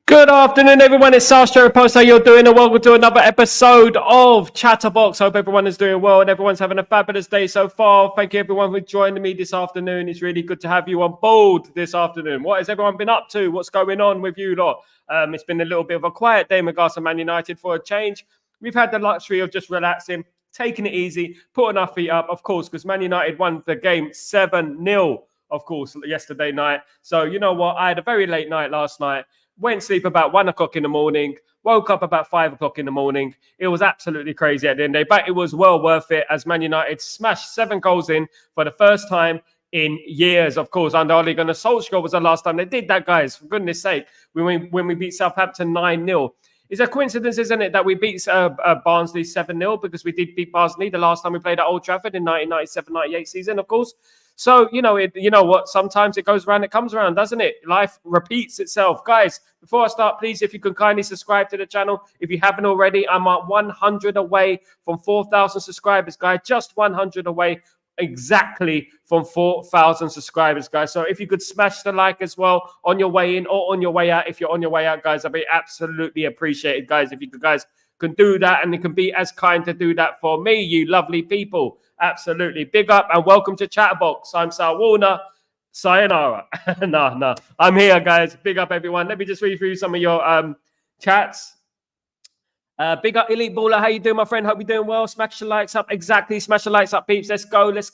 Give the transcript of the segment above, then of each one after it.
Good afternoon, everyone. It's Sal Post. How you're doing? And welcome to another episode of Chatterbox. Hope everyone is doing well and everyone's having a fabulous day so far. Thank you, everyone, for joining me this afternoon. It's really good to have you on board this afternoon. What has everyone been up to? What's going on with you lot? It's been a little bit of a quiet day in regards to Man United for a change. We've had the luxury of just relaxing, taking it easy, putting our feet up, of course, because Man United won the game 7-0, of course, yesterday night. So, you know what? I had a very late night last night. Went to sleep about 1 o'clock in the morning, woke up about 5 o'clock in the morning. It was absolutely crazy at the end of the day, but it was well worth it as Man United smashed 7 goals in for the first time in years. Of course, under Ole Gunnar Solskjaer was the last time they did that, guys. For goodness sake, when we beat Southampton 9-0. It's a coincidence, isn't it, that we beat Barnsley 7-0 because we did beat Barnsley the last time we played at Old Trafford in 1997-98 season, of course. So, you know what? Sometimes it goes around, it comes around, doesn't it? Life repeats itself. Guys, before I start, please, if you can kindly subscribe to the channel. If you haven't already, I'm at 100 away from 4,000 subscribers, guys. Just 100 away exactly from 4,000 subscribers, guys. So if you could smash the like as well on your way in or on your way out. If you're on your way out, guys, I'd be absolutely appreciated, guys. If you guys can do that and you can be as kind to do that for me, you lovely people. Absolutely. Big up and welcome to Chatterbox. I'm Sal Warner. Sayonara. No. I'm here, guys. Big up, everyone. Let me just read through some of your chats. Big up, Elite Baller. How you doing, my friend? Hope you're doing well. Smash the likes up. Exactly. Smash the likes up, peeps. Let's go. Let's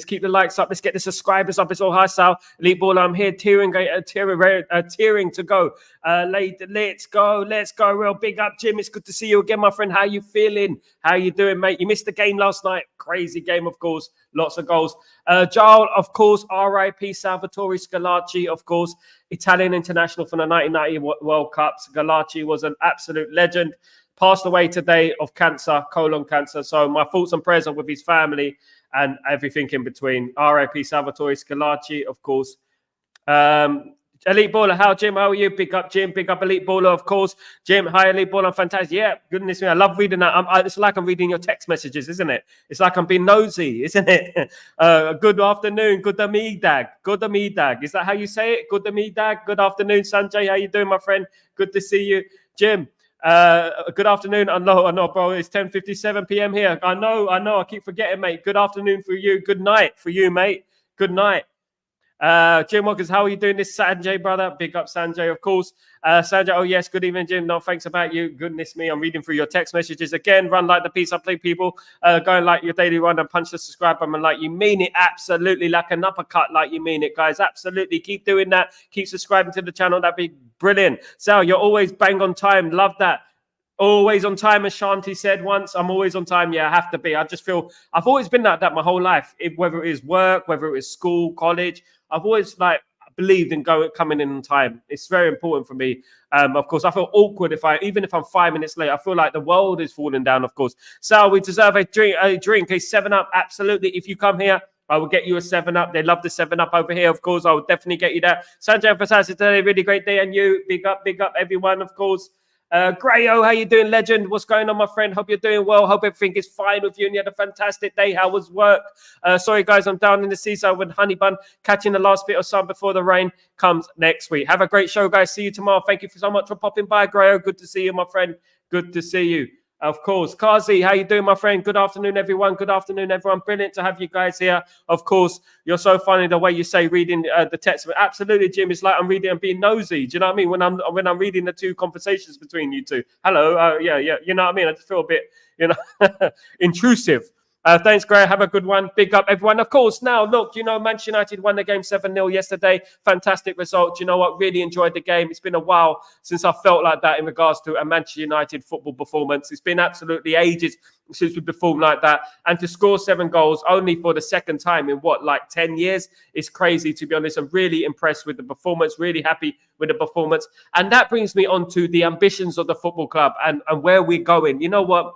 keep the likes up. Let's get the subscribers up. It's all high, Sal. Elite Baller, I'm here tearing to go. Let's go. Real big up, Jim. It's good to see you again, my friend. How you feeling? How you doing, mate? You missed the game last night. Crazy game, of course. Lots of goals. Joel, of course. R.I.P. Salvatore Schillaci, of course. Italian international from the 1990 World Cup. Schillaci was an absolute legend. Passed away today of cancer, colon cancer. So my thoughts and prayers are with his family and everything in between. R.I.P. Salvatore Schillaci, of course. Elite Baller, Jim? How are you? Big up, Jim. Big up, Elite Baller, of course. Jim, hi, Elite Baller. I'm fantastic. Yeah, goodness me. I love reading that. It's like I'm reading your text messages, isn't it? It's like I'm being nosy, isn't it? Good afternoon. Good amidag. Is that how you say it? Good amidag. Good afternoon, Sanjay. How you doing, my friend? Good to see you. Jim, good afternoon. I know, bro. It's 10:57 p.m. here. I know. I keep forgetting, mate. Good afternoon for you. Good night for you, mate. Good night. Jim Walkers, how are you doing this Sanjay, brother? Big up Sanjay, of course. Sanjay, oh yes, good evening, Jim. No, thanks about you. Goodness me, I'm reading through your text messages again. Run like the piece I play, people. Go and like your daily run and punch the subscribe button like you mean it. Absolutely, like an uppercut, like you mean it, guys. Absolutely, keep doing that. Keep subscribing to the channel. That'd be brilliant. Sal, you're always bang on time. Love that. Always on time, as Shanti said once. I'm always on time. Yeah, I have to be. I just feel I've always been like that my whole life. Whether it is work, whether it is school, college, I've always believed in coming in on time. It's very important for me. Of course, I feel awkward even if I'm 5 minutes late. I feel like the world is falling down. Of course, Sal, we deserve a drink, a 7-Up. Absolutely. If you come here, I will get you a 7-Up. They love the 7-Up over here. Of course, I will definitely get you that. Sanjay, fantastic today. Really great day, and you. Big up, everyone. Of course. Grayo, how you doing, legend? What's going on, my friend? Hope you're doing well. Hope everything is fine with you and you had a fantastic day. How was work? Sorry, guys, I'm down in the seaside with Honey Bun, catching the last bit of sun before the rain comes next week. Have a great show, guys. See you tomorrow. Thank you so much for popping by, Grayo. Good to see you, my friend. Good to see you. Of course. Kazi, how you doing, my friend? Good afternoon, everyone. Brilliant to have you guys here. Of course, you're so funny the way you say reading the text. But absolutely, Jim, it's like I'm reading and being nosy. Do you know what I mean? When I'm reading the two conversations between you two. Hello. Yeah. You know what I mean? I just feel a bit, intrusive. Thanks, Gray. Have a good one. Big up, everyone. Of course, now, look, Manchester United won the game 7-0 yesterday. Fantastic result. You know what? Really enjoyed the game. It's been a while since I felt like that in regards to a Manchester United football performance. It's been absolutely ages since we performed like that. And to score 7 goals only for the second time in 10 years is crazy, to be honest. I'm really impressed with the performance, really happy with the performance. And that brings me on to the ambitions of the football club and where we're going. You know what?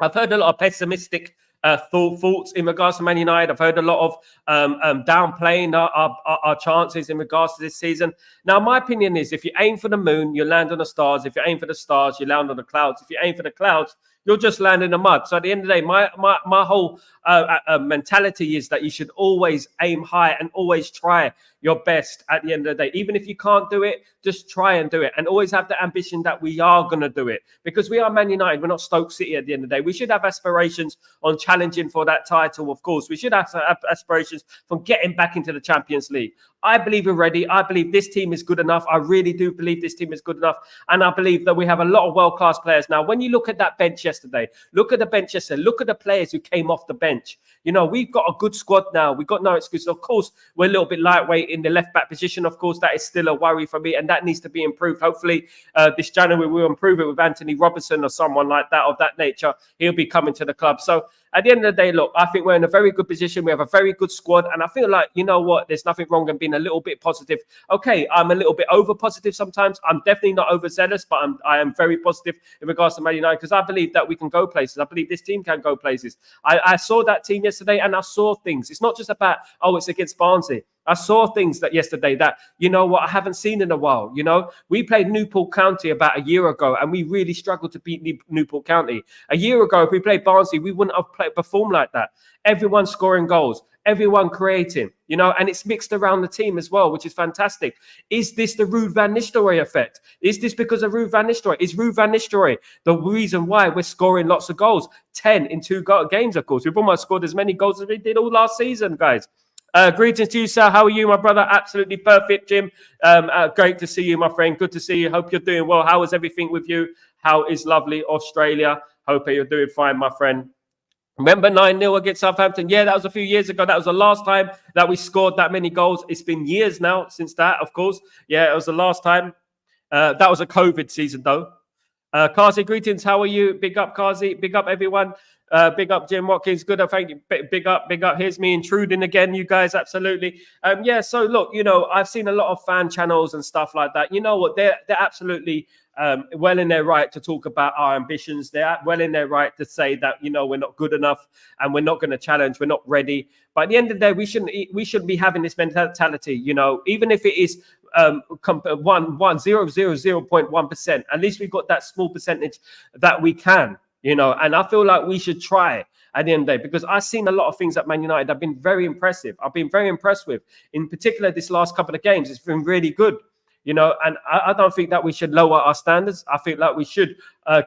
I've heard a lot of pessimistic thoughts in regards to Man United. I've heard a lot of downplaying our chances in regards to this season. Now, my opinion is if you aim for the moon, you land on the stars. If you aim for the stars, you land on the clouds. If you aim for the clouds, you'll just land in the mud. So at the end of the day, my whole mentality is that you should always aim high and always try your best at the end of the day. Even if you can't do it, just try and do it, and always have the ambition that we are going to do it, because we are Man United. We're not Stoke City at the end of the day. We should have aspirations on challenging for that title, of course. We should have aspirations from getting back into the Champions League. I believe we're ready. I believe this team is good enough. I really do believe this team is good enough. And I believe that we have a lot of world-class players. Now, when you look at that bench yesterday, look at the bench yesterday, look at the players who came off the bench. You know, we've got a good squad now. We've got no excuse. Of course, we're a little bit lightweight in the left-back position. Of course, that is still a worry for me, and that needs to be improved. Hopefully, this January we'll improve it with Anthony Robertson or someone like that of that nature. He'll be coming to the club. So at the end of the day, look, I think we're in a very good position. We have a very good squad. And I feel like, you know what, there's nothing wrong in being a little bit positive. Okay, I'm a little bit over positive sometimes. I'm definitely not overzealous, but I am very positive in regards to Man United, because I believe that we can go places. I believe this team can go places. I saw that team yesterday and I saw things. It's not just about, oh, it's against Barnsley. I saw things that yesterday that, you know what, I haven't seen in a while. You know, we played Newport County about a year ago and we really struggled to beat Newport County. A year ago, if we played Barnsley, we wouldn't have performed like that. Everyone scoring goals, everyone creating, you know, and it's mixed around the team as well, which is fantastic. Is this the Ruud van Nistelrooy effect? Is this because of Ruud van Nistelrooy? Is Ruud van Nistelrooy the reason why we're scoring lots of goals? 10 in 2 games, of course. We've almost scored as many goals as we did all last season, guys. Greetings to you, Sal. How are you, my brother? Absolutely perfect, Jim. Great to see you, my friend. Good to see you. Hope you're doing well. How is everything with you? How is lovely Australia? Hope you're doing fine, my friend. Remember 9-0 against Southampton? Yeah, that was a few years ago. That was the last time that we scored that many goals. It's been years now since that, of course. Yeah, it was the last time. That was a COVID season, though. Kazi, greetings. How are you? Big up, Kazi. Big up, everyone. Big up, Jim Watkins. Good. Thank you. Big up. Here's me intruding again, you guys. Absolutely. Yeah. So look, you know, I've seen a lot of fan channels and stuff like that. You know what? They're absolutely well in their right to talk about our ambitions. They're well in their right to say that, you know, we're not good enough and we're not going to challenge. We're not ready. But at the end of the day, we shouldn't be having this mentality. You know, even if it is 0.1%, at least we've got that small percentage that we can. You know, and I feel like we should try at the end of the day, because I've seen a lot of things at Man United that have been very impressive. I've been very impressed with, in particular, this last couple of games. It's been really good, you know, and I don't think that we should lower our standards. I think that we should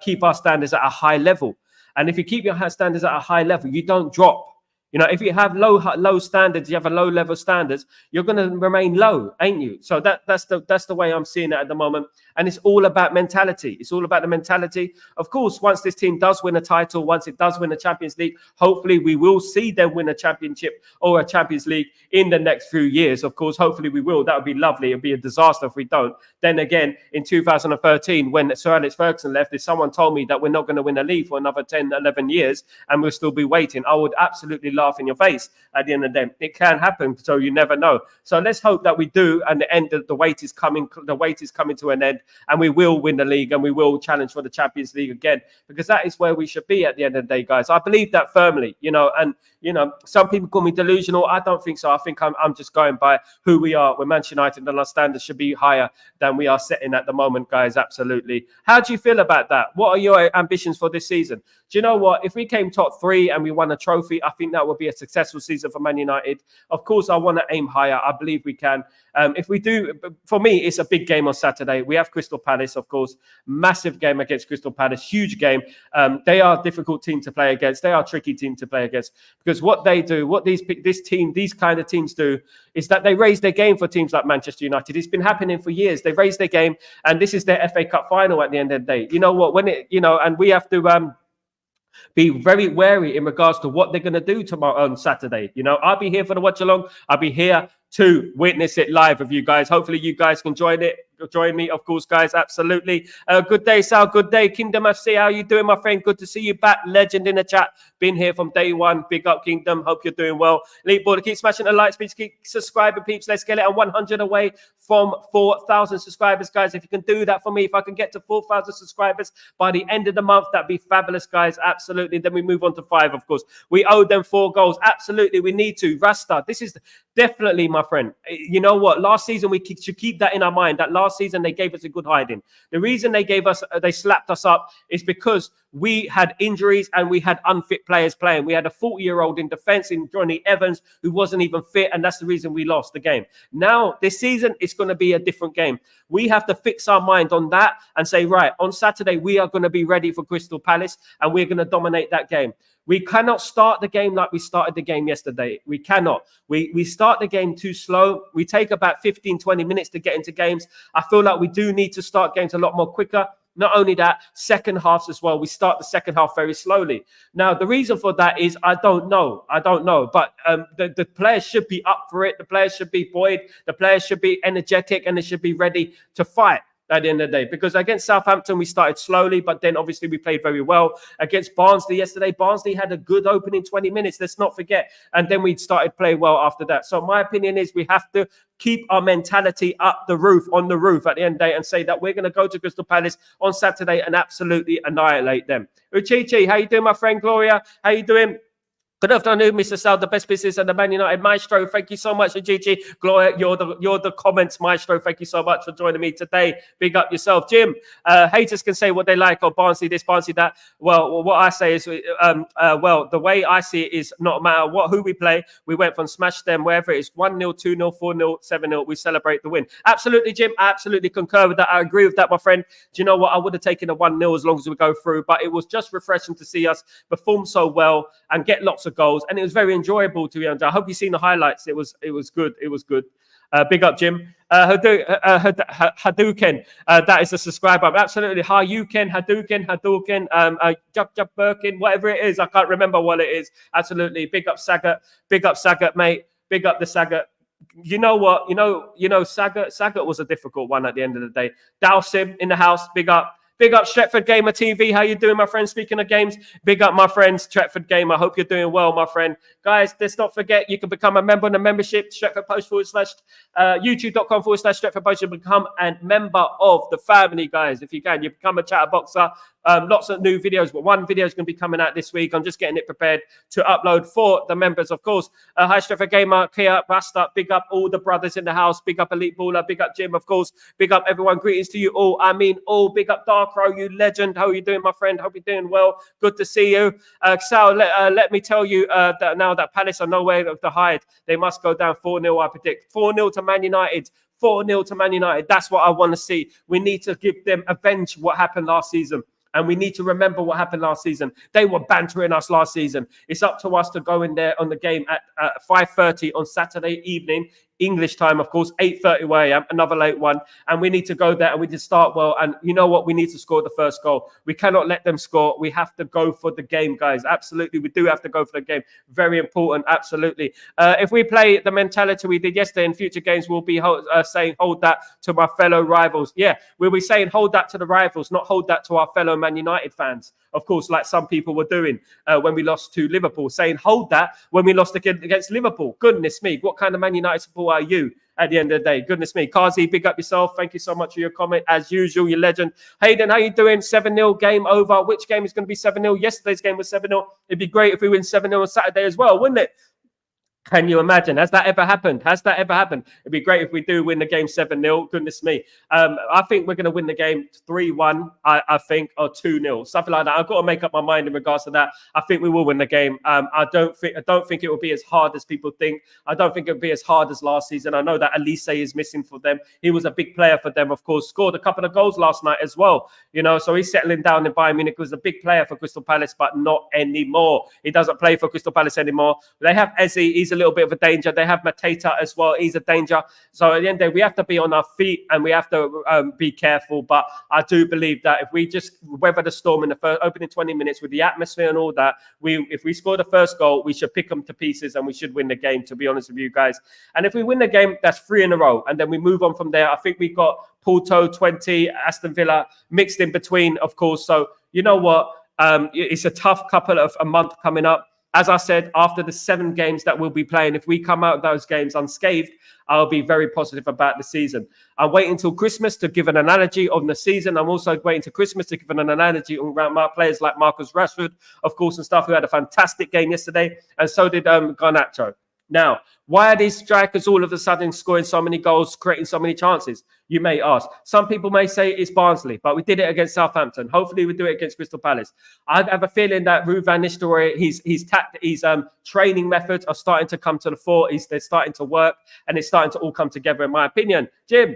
keep our standards at a high level. And if you keep your standards at a high level, you don't drop. You know, if you have low standards, you have a low level standards, you're going to remain low, ain't you? So that's the way I'm seeing it at the moment. And it's all about mentality. It's all about the mentality. Of course, once this team does win a title, once it does win a Champions League, hopefully we will see them win a championship or a Champions League in the next few years. Of course, hopefully we will. That would be lovely. It'd be a disaster if we don't. Then again, in 2013, when Sir Alex Ferguson left, if someone told me that we're not going to win a league for another 10, 11 years and we'll still be waiting, I would absolutely laugh in your face at the end of the day. It can happen, so you never know. So let's hope that we do, and the end of the wait is coming. The wait is coming to an end, and we will win the league, and we will challenge for the Champions League again, because that is where we should be at the end of the day, guys. I believe that firmly, you know. And you know, some people call me delusional. I don't think so. I think I'm just going by who we are. We're Manchester United, and our standards should be higher than we are setting at the moment, guys. Absolutely. How do you feel about that? What are your ambitions for this season? Do you know what? If we came top 3 and we won a trophy, I think that would be a successful season for Man United. Of course, I want to aim higher. I believe we can. If we do, for me, it's a big game on Saturday. We have Crystal Palace, of course. Massive game against Crystal Palace. Huge game. They are a difficult team to play against. They are a tricky team to play against, because what they do, what these kind of teams do, is that they raise their game for teams like Manchester United. It's been happening for years. They raise their game, and this is their FA Cup final at the end of the day. You know what? And we have to be very wary in regards to what they're going to do tomorrow on Saturday. You know, I'll be here for the watch along. I'll be here to witness it live with you guys. Hopefully you guys can join me, of course, guys. Absolutely. Good day, Sal. Good day, Kingdom FC. How you doing, my friend? Good to see you back. Legend in the chat. Been here from day one. Big up, Kingdom. Hope you're doing well. Elite Border, keep smashing the likes, peeps. Keep subscribing, peeps. Let's get it on 100 away from 4,000 subscribers, guys. If you can do that for me, if I can get to 4,000 subscribers by the end of the month, that'd be fabulous, guys. Absolutely. Then we move on to 5, of course. We owe them 4 goals. Absolutely. We need to. Rasta, this is definitely, my friend. You know what? Last season, we should keep that in our mind. That last last season they gave us a good hiding. The reason they slapped us up is because we had injuries and we had unfit players playing. We had a 40-year-old in defense in Johnny Evans who wasn't even fit, and that's the reason we lost the game. Now, this season, it's going to be a different game. We have to fix our mind on that and say, right, on Saturday, we are going to be ready for Crystal Palace and we're going to dominate that game. We cannot start the game like we started the game yesterday. We cannot. We start the game too slow. We take about 15, 20 minutes to get into games. I feel like we do need to start games a lot more quicker. Not only that, second halves as well. We start the second half very slowly. Now, the reason for that is I don't know. But the players should be up for it. The players should be buoyed. The players should be energetic and they should be ready to fight at the end of the day. Because against Southampton, we started slowly, but then obviously we played very well. Against Barnsley yesterday, Barnsley had a good opening 20 minutes. Let's not forget. And then we started playing well after that. So my opinion is we have to keep our mentality on the roof at the end of the day and say that we're going to go to Crystal Palace on Saturday and absolutely annihilate them. Uchichi, how you doing, my friend? Gloria, how you doing? Good afternoon, Mr. Sal, the best business and the Man United maestro. Thank you so much, Gigi. Gloria, you're the comments maestro. Thank you so much for joining me today. Big up yourself, Jim. Haters can say what they like, or Barnsley this, Barnsley that. Well, what I say is, the way I see it is no matter who we play, we went from smash them, wherever it is, 1-0, 2-0, 4-0, 7-0, we celebrate the win. Absolutely, Jim. I absolutely concur with that. I agree with that, my friend. Do you know what? I would have taken a 1-0 as long as we go through, but it was just refreshing to see us perform so well and get lots of goals, and it was very enjoyable to be honest. I hope you've seen the highlights. It was good. Big up, Jim. Hadouken. That is a subscriber. Absolutely. Hadouken. Jump Birkin, whatever it is. I can't remember what it is. Absolutely. Big up Sagat. Mate. Big up the Sagat. You know what? Sagat was a difficult one at the end of the day. Dowsim in the house. Big up. Big up Stretford Gamer TV. How you doing, my friend? Speaking of games, big up my friend Stretford Gamer. I hope you're doing well, my friend. Guys, let's not forget you can become a member on the membership. Stretford Post YouTube.com/Stretford Post. You become a member of the family, guys. If you can, you become a Chatterboxer. Lots of new videos, but one video is going to be coming out this week. I'm just getting it prepared to upload for the members, of course. Hi, Stretford Gamer, Kia, Rasta, big up all the brothers in the house. Big up Elite Baller, big up Jim, of course. Big up everyone. Greetings to you all. I mean, all. Big up Darkrow, you legend. How are you doing, my friend? Hope you're doing well. Good to see you. Sal, let me tell you that now that Palace are nowhere to hide, they must go down 4-0, I predict. 4-0 to Man United. 4-0 to Man United. That's what I want to see. We need to give them avenge what happened last season. And we need to remember what happened last season. They were bantering us last season. It's up to us to go in there on the game at 5:30 on Saturday evening, English time, of course, 8:30 where I am, another late one. And we need to go there and we need to start well. And you know what? We need to score the first goal. We cannot let them score. We have to go for the game, guys. Absolutely. We do have to go for the game. Very important. Absolutely. If we play the mentality we did yesterday in future games, we'll be saying, hold that to my fellow rivals. Yeah, we'll be saying, hold that to the rivals, not hold that to our fellow Man United fans. Of course, like some people were doing when we lost to Liverpool, saying, hold that when we lost against Liverpool. Goodness me, what kind of Man United supporter are you at the end of the day? Goodness me. Kazi, big up yourself. Thank you so much for your comment. As usual, you legend. Hayden, how you doing? 7-0 game over. Which game is going to be 7-0? Yesterday's game was 7-0. It'd be great if we win 7-0 on Saturday as well, wouldn't it? Can you imagine? Has that ever happened? It'd be great if we do win the game 7-0. Goodness me. I think we're going to win the game 3-1, I think, or 2-0. Something like that. I've got to make up my mind in regards to that. I think we will win the game. I don't think it will be as hard as people think. I don't think it will be as hard as last season. I know that Elise is missing for them. He was a big player for them, of course. Scored a couple of goals last night as well. So he's settling down in Bayern Munich. Was a big player for Crystal Palace, but not anymore. He doesn't play for Crystal Palace anymore. They have Eze. He's a little bit of a danger. They have Mateta as well. He's a danger. So at the end of the day, we have to be on our feet and we have to be careful. But I do believe that if we just weather the storm in the first opening 20 minutes with the atmosphere and all that, if we score the first goal, we should pick them to pieces and we should win the game, to be honest with you guys. And if we win the game, that's 3 in a row. And then we move on from there. I think we got Porto 20, Aston Villa mixed in between, of course. So you know what? It's a tough couple of a month coming up. As I said, after the 7 games that we'll be playing, if we come out of those games unscathed, I'll be very positive about the season. I'm waiting until Christmas to give an analogy on the season. I'm also waiting to Christmas to give an analogy around my players like Marcus Rashford, of course, and stuff, who had a fantastic game yesterday. And so did Garnacho. Now, why are these strikers all of a sudden scoring so many goals, creating so many chances? You may ask. Some people may say it's Barnsley, but we did it against Southampton. Hopefully, we do it against Crystal Palace. I have a feeling that Ruud van Nistelrooy, his training methods are starting to come to the fore. They're starting to work, and it's starting to all come together, in my opinion. Jim.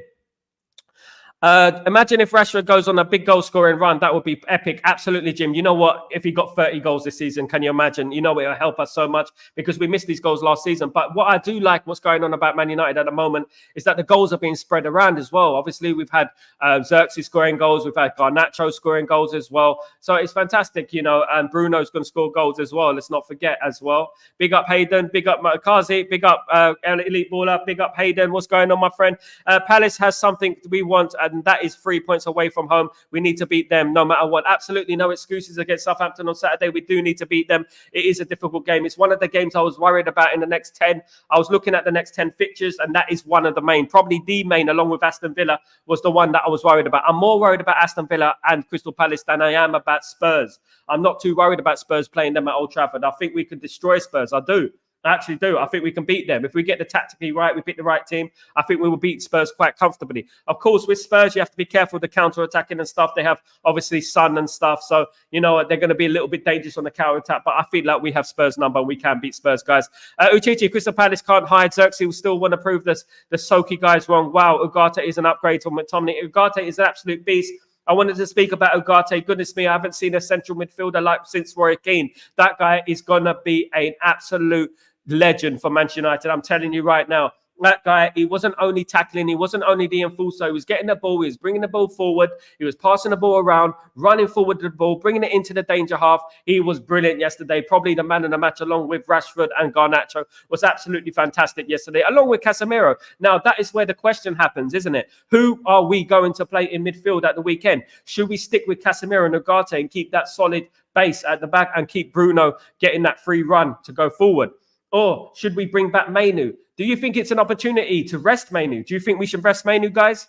Imagine if Rashford goes on a big goal scoring run. That would be epic. Absolutely, Jim. You know what? If he got 30 goals this season, can you imagine? You know, it'll help us so much because we missed these goals last season. But what I do like, what's going on about Man United at the moment, is that the goals are being spread around as well. Obviously, we've had Xerxes scoring goals. We've had Garnacho scoring goals as well. So it's fantastic, you know, and Bruno's going to score goals as well. Let's not forget as well. Big up Hayden. Big up Kazi. Big up Elite Baller. Big up Hayden. What's going on, my friend? Palace has something we want, and that is 3 points away from home. We need to beat them no matter what. Absolutely no excuses against Southampton on Saturday. We do need to beat them. It is a difficult game. It's one of the games I was worried about in the next 10. I was looking at the next 10 fixtures, and that is one of the main, probably the main, along with Aston Villa, was the one that I was worried about. I'm more worried about Aston Villa and Crystal Palace than I am about Spurs. I'm not too worried about Spurs playing them at Old Trafford. I think we could destroy Spurs. I do. I actually do. I think we can beat them. If we get the tactically right, we pick the right team, I think we will beat Spurs quite comfortably. Of course, with Spurs, you have to be careful with the counter-attacking and stuff. They have, obviously, Son and stuff. So, you know, they're going to be a little bit dangerous on the counter-attack. But I feel like we have Spurs' number. We can beat Spurs, guys. Uchichi, Crystal Palace can't hide. Xerxes will still want to prove this. The Soki guys wrong. Wow, Ugarte is an upgrade on McTominay. Ugarte is an absolute beast. I wanted to speak about Ugarte. Goodness me, I haven't seen a central midfielder like since Roy Keane. That guy is going to be an absolute legend for Manchester United. I'm telling you right now, that guy, he wasn't only tackling, he wasn't only the enforcer, he was getting the ball, he was bringing the ball forward, he was passing the ball around, running forward with the ball, bringing it into the danger half. He was brilliant yesterday. Probably the man of the match, along with Rashford and Garnacho, was absolutely fantastic yesterday, along with Casemiro. Now, that is where the question happens, isn't it? Who are we going to play in midfield at the weekend? Should we stick with Casemiro and Ugarte and keep that solid base at the back and keep Bruno getting that free run to go forward? Or should we bring back Mainu? Do you think it's an opportunity to rest Mainu? Do you think we should rest Mainu, guys?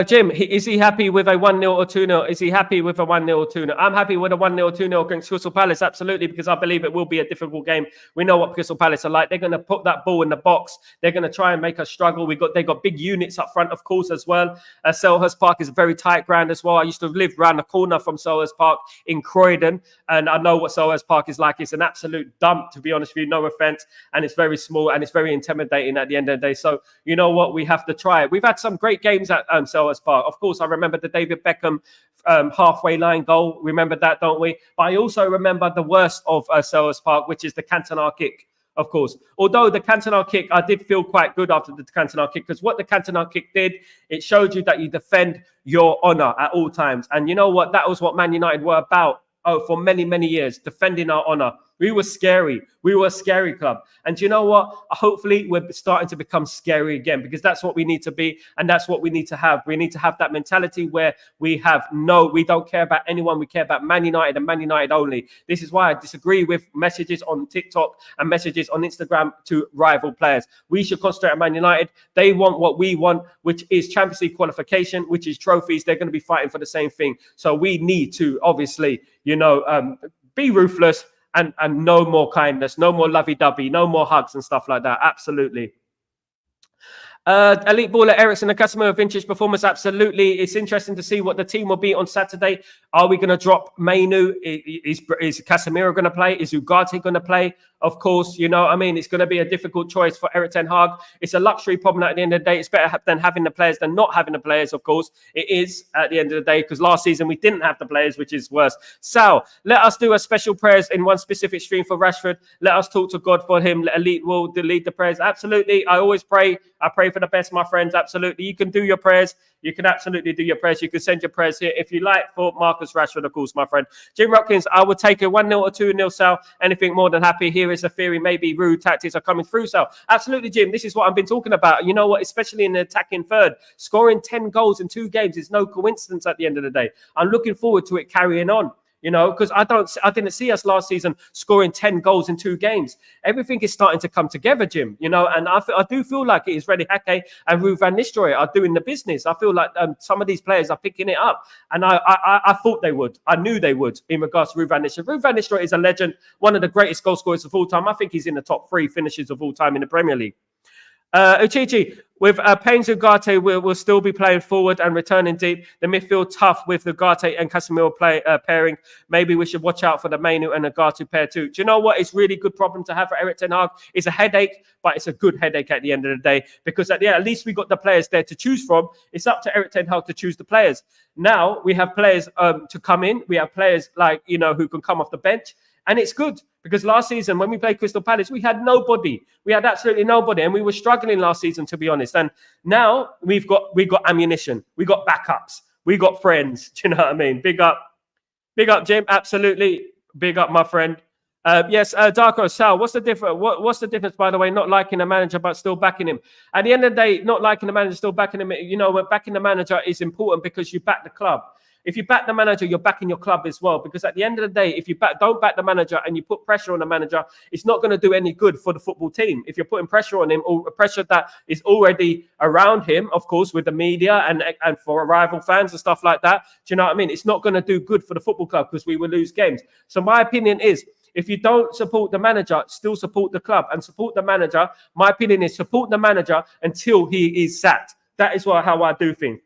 Jim, is he happy with a 1-0 or 2-0? Is he happy with a 1-0 or 2-0? I'm happy with a 1-0 or 2-0 against Crystal Palace, absolutely, because I believe it will be a difficult game. We know what Crystal Palace are like. They're going to put that ball in the box. They're going to try and make us struggle. They got big units up front, of course, as well. Selhurst Park is a very tight ground as well. I used to live around the corner from Selhurst Park in Croydon, and I know what Selhurst Park is like. It's an absolute dump, to be honest with you, no offense, and it's very small and it's very intimidating at the end of the day. So, you know what? We have to try it. We've had some great games at Selhurst Park. Of course, I remember the David Beckham halfway line goal. Remember that, don't we? But I also remember the worst of Selhurst Park, which is the Cantona kick, of course. Although the Cantona kick, I did feel quite good after the Cantona kick, because what the Cantona kick did, it showed you that you defend your honour at all times. And you know what? That was what Man United were about for many, many years, defending our honour. We were scary. We were a scary club. And you know what? Hopefully, we're starting to become scary again, because that's what we need to be. And that's what we need to have. We need to have that mentality where we don't care about anyone. We care about Man United and Man United only. This is why I disagree with messages on TikTok and messages on Instagram to rival players. We should concentrate on Man United. They want what we want, which is Champions League qualification, which is trophies. They're going to be fighting for the same thing. So we need to, obviously, be ruthless. And no more kindness, no more lovey-dovey, no more hugs and stuff like that. Absolutely. Elite Baller Ericsson, the Casemiro vintage performance. Absolutely. It's interesting to see what the team will be on Saturday. Are we going to drop Mainu? Is Casemiro going to play? Is Ugarte going to play? Of course, it's going to be a difficult choice for Erik ten Hag. It's a luxury problem at the end of the day. It's better than having the players than not having the players, of course. It is at the end of the day, because last season we didn't have the players, which is worse. Sal, let us do a special prayers in one specific stream for Rashford. Let us talk to God for him. Elite will delete the prayers. Absolutely. I always pray. I pray for the best, my friends. Absolutely. You can do your prayers. You can absolutely do your prayers. You can send your prayers here if you like for Marcus Rashford, of course, my friend. Jim Watkins, I would take a 1-0 or 2-0, Sal. Anything more than happy. Here is a theory. Maybe rude tactics are coming through, Sal. Absolutely, Jim. This is what I've been talking about. You know what? Especially in the attacking third. Scoring 10 goals in 2 games is no coincidence at the end of the day. I'm looking forward to it carrying on. You know, because I didn't see us last season scoring 10 goals in 2 games. Everything is starting to come together, Jim. You know, and I do feel like it is Reddy Hake and Ruud van Nistelrooy are doing the business. I feel like some of these players are picking it up, and I thought they would. I knew they would in regards to Ruud van Nistelrooy. Ruud van Nistelrooy is a legend, one of the greatest goal scorers of all time. I think he's in the top 3 finishers of all time in the Premier League. Uchichi, with Paynes Ugarte will still be playing forward and returning deep. The midfield tough with Ugarte and Casemiro pairing. Maybe we should watch out for the Mainu and Ugarte pair too. Do you know what? It's really good problem to have for Erik ten Hag. It's a headache, but it's a good headache at the end of the day, because at least we got the players there to choose from. It's up to Erik ten Hag to choose the players. Now we have players to come in. We have players like, you know, who can come off the bench. And it's good because last season when we played Crystal Palace, we had nobody. We had absolutely nobody, and we were struggling last season, to be honest. And now we've got ammunition, we got backups, we got friends. Do you know what I mean? Big up, Jim. Absolutely, big up, my friend. Yes, Darko, Sal, what's the difference? What's the difference, by the way? Not liking the manager but still backing him. At the end of the day, not liking the manager, still backing him. You know, backing the manager is important because you back the club. If you back the manager, you're backing your club as well. Because at the end of the day, if you don't back the manager and you put pressure on the manager, it's not going to do any good for the football team. If you're putting pressure on him, or pressure that is already around him, of course, with the media and for rival fans and stuff like that, do you know what I mean? It's not going to do good for the football club because we will lose games. So my opinion is, if you don't support the manager, still support the club and support the manager. My opinion is support the manager until he is sacked. That is how I do things.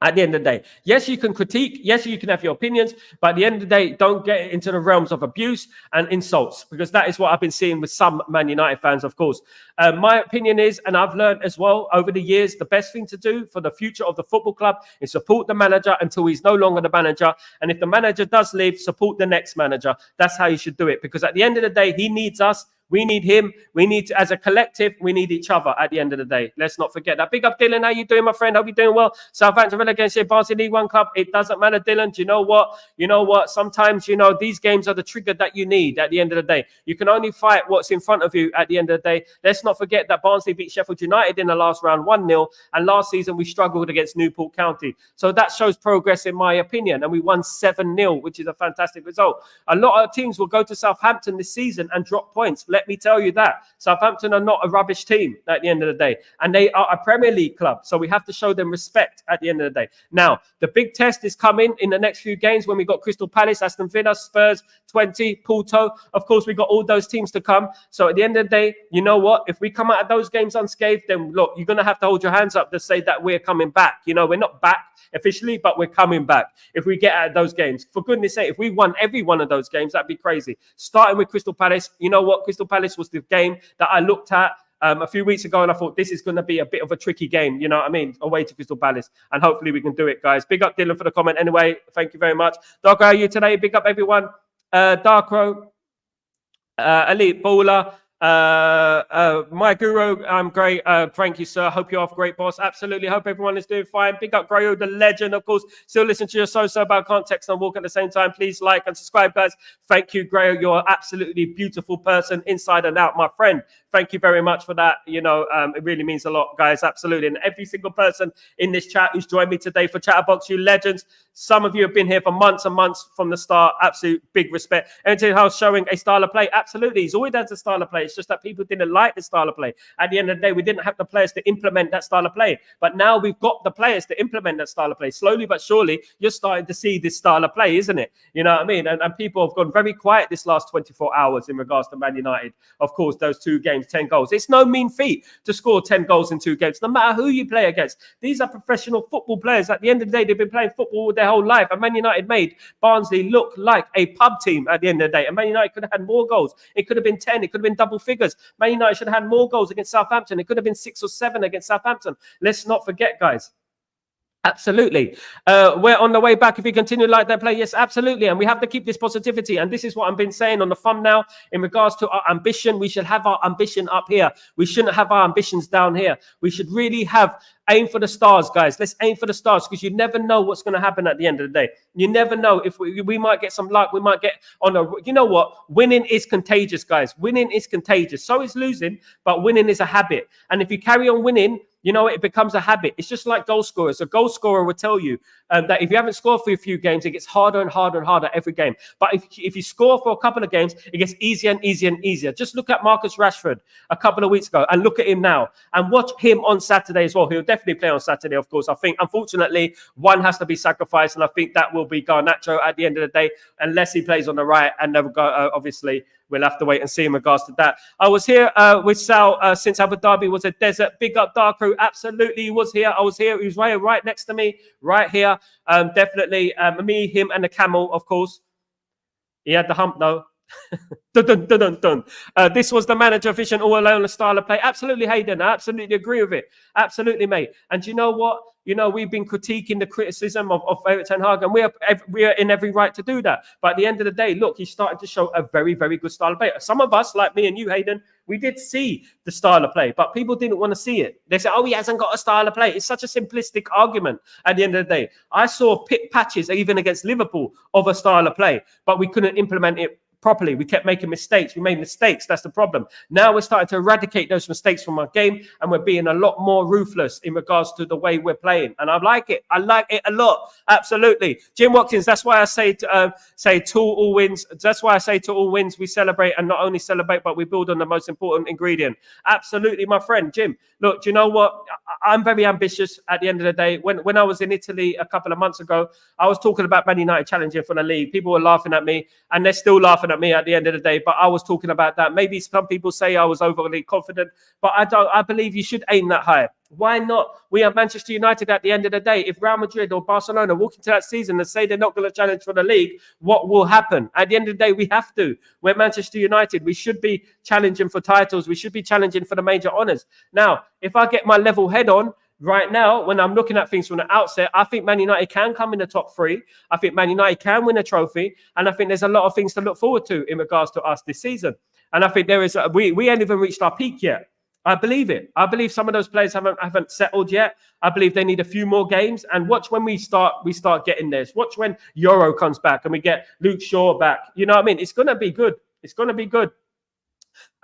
At the end of the day, yes, you can critique. Yes, you can have your opinions. But at the end of the day, don't get into the realms of abuse and insults, because that is what I've been seeing with some Man United fans, of course. My opinion is, and I've learned as well over the years, the best thing to do for the future of the football club is support the manager until he's no longer the manager. And if the manager does leave, support the next manager. That's how you should do it. Because at the end of the day, he needs us. We need him. We need to, as a collective, we need each other at the end of the day. Let's not forget that. Big up, Dylan. How you doing, my friend? Hope you're doing well. Southampton against your Barnsley League One club. It doesn't matter, Dylan. Do you know what? You know what? Sometimes, you know, these games are the trigger that you need at the end of the day. You can only fight what's in front of you at the end of the day. Let's not forget that Barnsley beat Sheffield United in the last round 1-0. And last season, we struggled against Newport County. So that shows progress, in my opinion. And we won 7-0, which is a fantastic result. A lot of teams will go to Southampton this season and drop points. Let me tell you that. Southampton are not a rubbish team at the end of the day, and they are a Premier League club, so we have to show them respect at the end of the day. Now, the big test is coming in the next few games when we got Crystal Palace, Aston Villa, Spurs, 20, Porto. Of course, we got all those teams to come. So at the end of the day, you know what? If we come out of those games unscathed, then look, you're going to have to hold your hands up to say that we're coming back. You know, we're not back officially, but we're coming back. If we get out of those games, for goodness sake, if we won every one of those games, that'd be crazy. Starting with Crystal Palace, you know what? Crystal Palace was the game that I looked at a few weeks ago, and I thought this is going to be a bit of a tricky game, you know what I mean, away to Crystal Palace, and hopefully we can do it, guys. Big up Dylan for the comment anyway. Thank you very much. Darko, how are you today? Big up everyone. Darko, Elite Baller, my guru, I'm great. Thank you, sir. Hope you're off great, boss. Absolutely. Hope everyone is doing fine. Big up Grayo, the legend, of course. Still listen to your so-so about can't text and walk at the same time. Please like and subscribe, guys. Thank you, Grayo. You're an absolutely beautiful person inside and out, my friend. Thank you very much for that. You know, it really means a lot, guys. Absolutely. And every single person in this chat who's joined me today for Chatterbox, you legends. Some of you have been here for months and months from the start. Absolute big respect. Anything else showing a style of play? Absolutely. He's always had a style of play. It's just that people didn't like the style of play. At the end of the day, we didn't have the players to implement that style of play. But now we've got the players to implement that style of play. Slowly but surely, you're starting to see this style of play, isn't it? You know what I mean? And people have gone very quiet this last 24 hours in regards to Man United. Of course, those 2 games, 10 goals. It's no mean feat to score 10 goals in 2 games, no matter who you play against. These are professional football players. At the end of the day, they've been playing football their whole life. And Man United made Barnsley look like a pub team at the end of the day. And Man United could have had more goals. It could have been 10. It could have been double figures. Man United should have had more goals against Southampton. It could have been 6 or 7 against Southampton. Let's not forget, guys. Absolutely. We're on the way back if we continue like that play. Yes, absolutely. And we have to keep this positivity. And this is what I've been saying on the thumbnail in regards to our ambition. We should have our ambition up here. We shouldn't have our ambitions down here. We should really have Aim for the stars, guys. Let's aim for the stars, because you never know what's going to happen at the end of the day. You never know if we might get some luck. We might get on a, you know what? Winning is contagious, guys. Winning is contagious. So is losing, but winning is a habit. And if you carry on winning, you know, it becomes a habit. It's just like goal scorers. A goal scorer will tell you that if you haven't scored for a few games, it gets harder and harder and harder every game. But if you score for a couple of games, it gets easier and easier and easier. Just look at Marcus Rashford a couple of weeks ago and look at him now. And watch him on Saturday as well. He'll definitely play on Saturday, of course. I think, unfortunately, one has to be sacrificed, and I think that will be Garnacho at the end of the day, unless he plays on the right. And obviously, we'll have to wait and see in regards to that. I was here with Sal since Abu Dhabi was a desert. Big up Dark Crew. Absolutely, he was here. I was here. He was right next to me, right here. Definitely me, him, and the camel, of course. He had the hump, though. Dun, dun, dun, dun, dun. This was the manager vision all alone, the style of play. Absolutely, Hayden. I absolutely agree with it. Absolutely, mate. And you know what? You know, we've been critiquing the criticism of Erik ten Hag, and we are in every right to do that. But at the end of the day, look, he's starting to show a very, very good style of play. Some of us, like me and you, Hayden, we did see the style of play, but people didn't want to see it. They said, oh, he hasn't got a style of play. It's such a simplistic argument at the end of the day. I saw patches, even against Liverpool, of a style of play, but we couldn't implement it properly. We kept making mistakes. We made mistakes. That's the problem. Now we're starting to eradicate those mistakes from our game, and we're being a lot more ruthless in regards to the way we're playing. And I like it. I like it a lot. Absolutely. Jim Watkins, that's why I say to all wins. That's why I say to all wins, we celebrate, and not only celebrate, but we build on the most important ingredient. Absolutely, my friend. Jim, look, do you know what? I'm very ambitious at the end of the day. When I was in Italy a couple of months ago, I was talking about Man United challenging for the league. People were laughing at me, and they're still laughing at me at the end of the day, but I was talking about that. Maybe some people say I was overly confident, but I believe you should aim that high. Why not? We are Manchester United at the end of the day. If Real Madrid or Barcelona walk into that season and say they're not going to challenge for the league, what will happen? At the end of the day, we have to. We're Manchester United. We should be challenging for titles. We should be challenging for the major honours. Now, if I get my level head on, right now, when I'm looking at things from the outset, I think Man United can come in the top three. I think Man United can win a trophy. And I think there's a lot of things to look forward to in regards to us this season. And I think there is, we ain't even reached our peak yet. I believe it. I believe some of those players haven't settled yet. I believe they need a few more games. And watch when we start getting this. Watch when Euro comes back and we get Luke Shaw back. You know what I mean? It's going to be good. It's going to be good.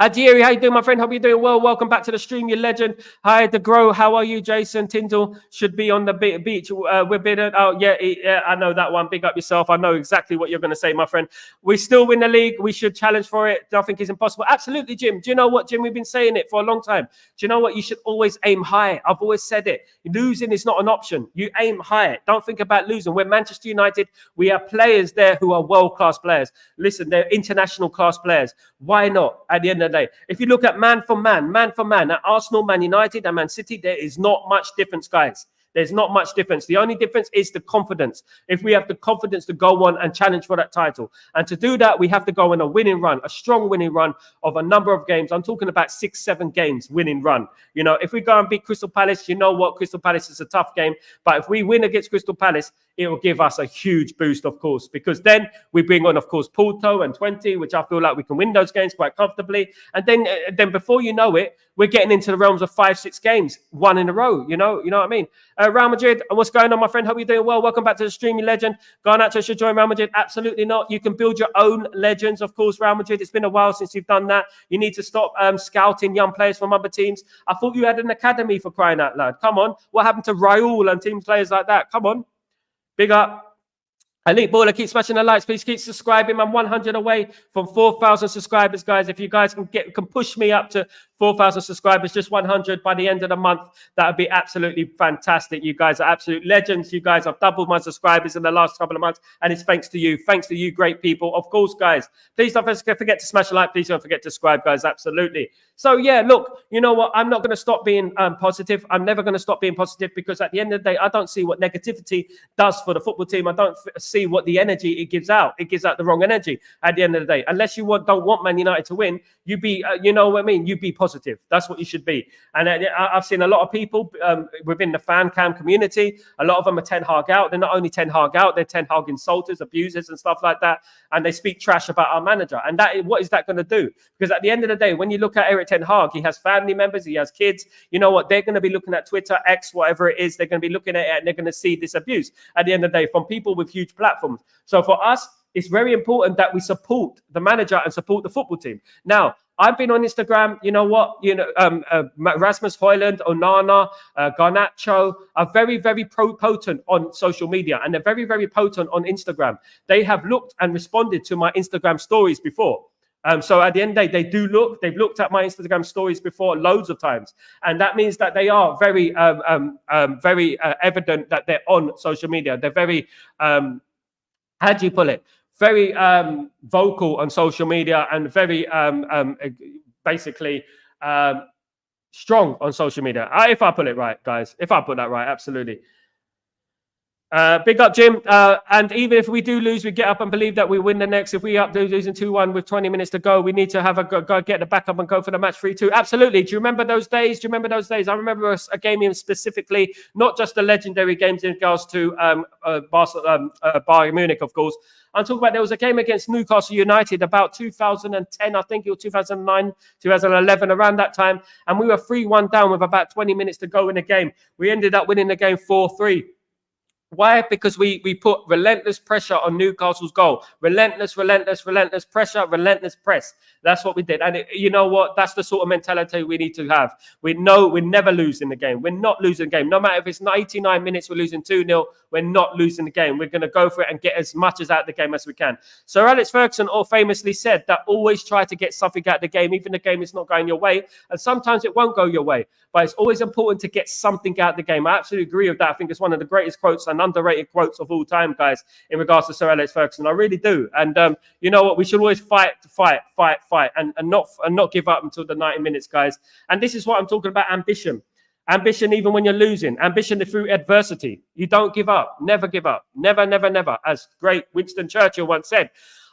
Adjiri, how you doing, my friend? Hope you're doing well. Welcome back to the stream, you legend. Hi, The Grow. How are you, Jason? Tyndall should be on the beach. We're bidding. Oh, yeah, I know that one. Big up yourself. I know exactly what you're going to say, my friend. We still win the league. We should challenge for it. I think it's impossible. Absolutely, Jim. Do you know what, Jim? We've been saying it for a long time. Do you know what? You should always aim high. I've always said it. Losing is not an option. You aim high. Don't think about losing. We're Manchester United. We have players there who are world-class players. Listen, they're international class players. Why not? At the end of the day, if you look at man for man, at Arsenal, Man United, and Man City, there is not much difference, guys. There's not much difference. The only difference is the confidence. If we have the confidence to go on and challenge for that title. And to do that, we have to go on a winning run, a strong winning run of a number of games. I'm talking about 6-7 games winning run. You know, if we go and beat Crystal Palace, you know what? Crystal Palace is a tough game. But if we win against Crystal Palace, it will give us a huge boost, of course, because then we bring on, of course, Porto and 20, which I feel like we can win those games quite comfortably. And then before you know it, we're getting into the realms of 5-6 games, one in a row. You know what I mean? Real Madrid, what's going on, my friend? Hope you're doing well. Welcome back to the streaming legend. Garnacho should join Real Madrid. Absolutely not. You can build your own legends, of course, Real Madrid. It's been a while since you've done that. You need to stop scouting young players from other teams. I thought you had an academy, for crying out loud. Come on. What happened to Raul and team players like that? Come on. Big up. Elite Baller, keep smashing the likes. Please keep subscribing. I'm 100 away from 4,000 subscribers, guys. If you guys can push me up to 4,000 subscribers, just 100 by the end of the month, that would be absolutely fantastic. You guys are absolute legends. You guys have doubled my subscribers in the last couple of months, and it's thanks to you. Thanks to you, great people. Of course, guys, please don't forget to smash a like. Please don't forget to subscribe, guys. Absolutely. So, yeah, look, you know what? I'm not going to stop being positive. I'm never going to stop being positive, because at the end of the day, I don't see what negativity does for the football team. I don't see what the energy it gives out. It gives out the wrong energy at the end of the day. Unless you don't want Man United to win, you be, you know what I mean? You be positive. positive. That's what you should be. And I've seen a lot of people within the fan cam community. A lot of them are Ten Hag out. They're not only Ten Hag out, they're Ten Hag insulters, abusers, and stuff like that. And they speak trash about our manager. And what is that going to do? Because at the end of the day, when you look at Erik Ten Hag, he has family members, he has kids. You know what? They're going to be looking at Twitter, X, whatever it is. They're going to be looking at it and they're going to see this abuse at the end of the day from people with huge platforms. So for us, it's very important that we support the manager and support the football team. Now, I've been on Instagram. You know what? Rasmus Højlund, Onana, Garnacho are very, very potent on social media, and they're very, very potent on Instagram. They have looked and responded to my Instagram stories before. So at the end of the day, they do look. They've looked at my Instagram stories before loads of times, and that means that they are very, very evident that they're on social media. They're very, how do you put it? Very vocal on social media and very basically strong on social media. If I put it right, guys. If I put that right, absolutely. Big up, Jim. And even if we do lose, we get up and believe that we win the next. If we up losing 2-1 with 20 minutes to go, we need to have go get the backup and go for the match 3-2. Absolutely. Do you remember those days? I remember a game in specifically, not just the legendary games in regards to Bayern Munich, of course. I'm talking about there was a game against Newcastle United about 2010, I think it was 2009, 2011, around that time. And we were 3-1 down with about 20 minutes to go in the game. We ended up winning the game 4-3. Why? Because we put relentless pressure on Newcastle's goal. Relentless pressure, relentless press. That's what we did. And you know what? That's the sort of mentality we need to have. We know we're never losing the game. We're not losing the game. No matter if it's 99 minutes, we're losing 2-0. We're not losing the game. We're going to go for it and get as much out of the game as we can. Sir Alex Ferguson famously said that always try to get something out of the game, even the game is not going your way. And sometimes it won't go your way. But it's always important to get something out of the game. I absolutely agree with that. I think it's one of the greatest quotes and underrated quotes of all time, guys, in regards to Sir Alex Ferguson. I really do. And you know what? We should always fight, and not give up until the 90 minutes, guys. And this is what I'm talking about: ambition. Ambition, even when you're losing. Ambition through adversity. You don't give up. Never give up. Never, never, never. As great Winston Churchill once said.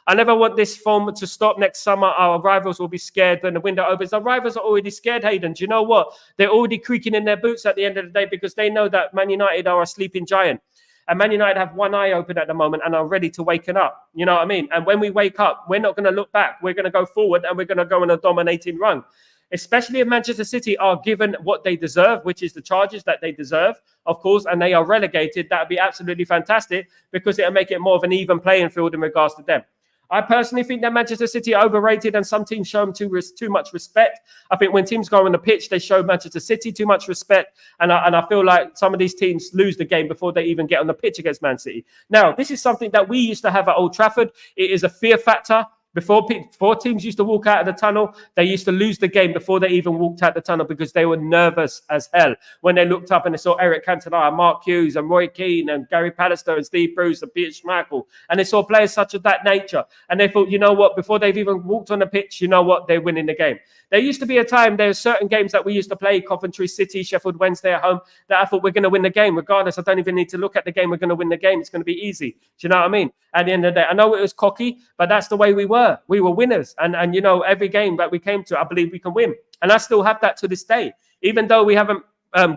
I never want this form to stop next summer. Our rivals will be scared when the window opens. Our rivals are already scared, Hayden. Do you know what? They're already creaking in their boots at the end of the day because they know that Man United are a sleeping giant. And Man United have one eye open at the moment and are ready to waken up. You know what I mean? And when we wake up, we're not going to look back. We're going to go forward and we're going to go on a dominating run. Especially if Manchester City are given what they deserve, which is the charges that they deserve, of course, and they are relegated. That would be absolutely fantastic because it'll make it more of an even playing field in regards to them. I personally think that Manchester City are overrated and some teams show them too much respect. I think when teams go on the pitch, they show Manchester City too much respect. And I feel like some of these teams lose the game before they even get on the pitch against Man City. Now, this is something that we used to have at Old Trafford. It is a fear factor. Before teams used to walk out of the tunnel, they used to lose the game before they even walked out the tunnel because they were nervous as hell. When they looked up and they saw Eric Cantona, Mark Hughes and Roy Keane and Gary Pallister and Steve Bruce and Peter Schmeichel, and they saw players such of that nature. And they thought, you know what, before they've even walked on the pitch, you know what, they're winning the game. There used to be a time, there are certain games that we used to play, Coventry City, Sheffield Wednesday at home, that I thought we're going to win the game. Regardless, I don't even need to look at the game. We're going to win the game. It's going to be easy. Do you know what I mean? At the end of the day, I know it was cocky, but that's the way we were. We were winners. And you know, every game that we came to, I believe we can win. And I still have that to this day. Even though we haven't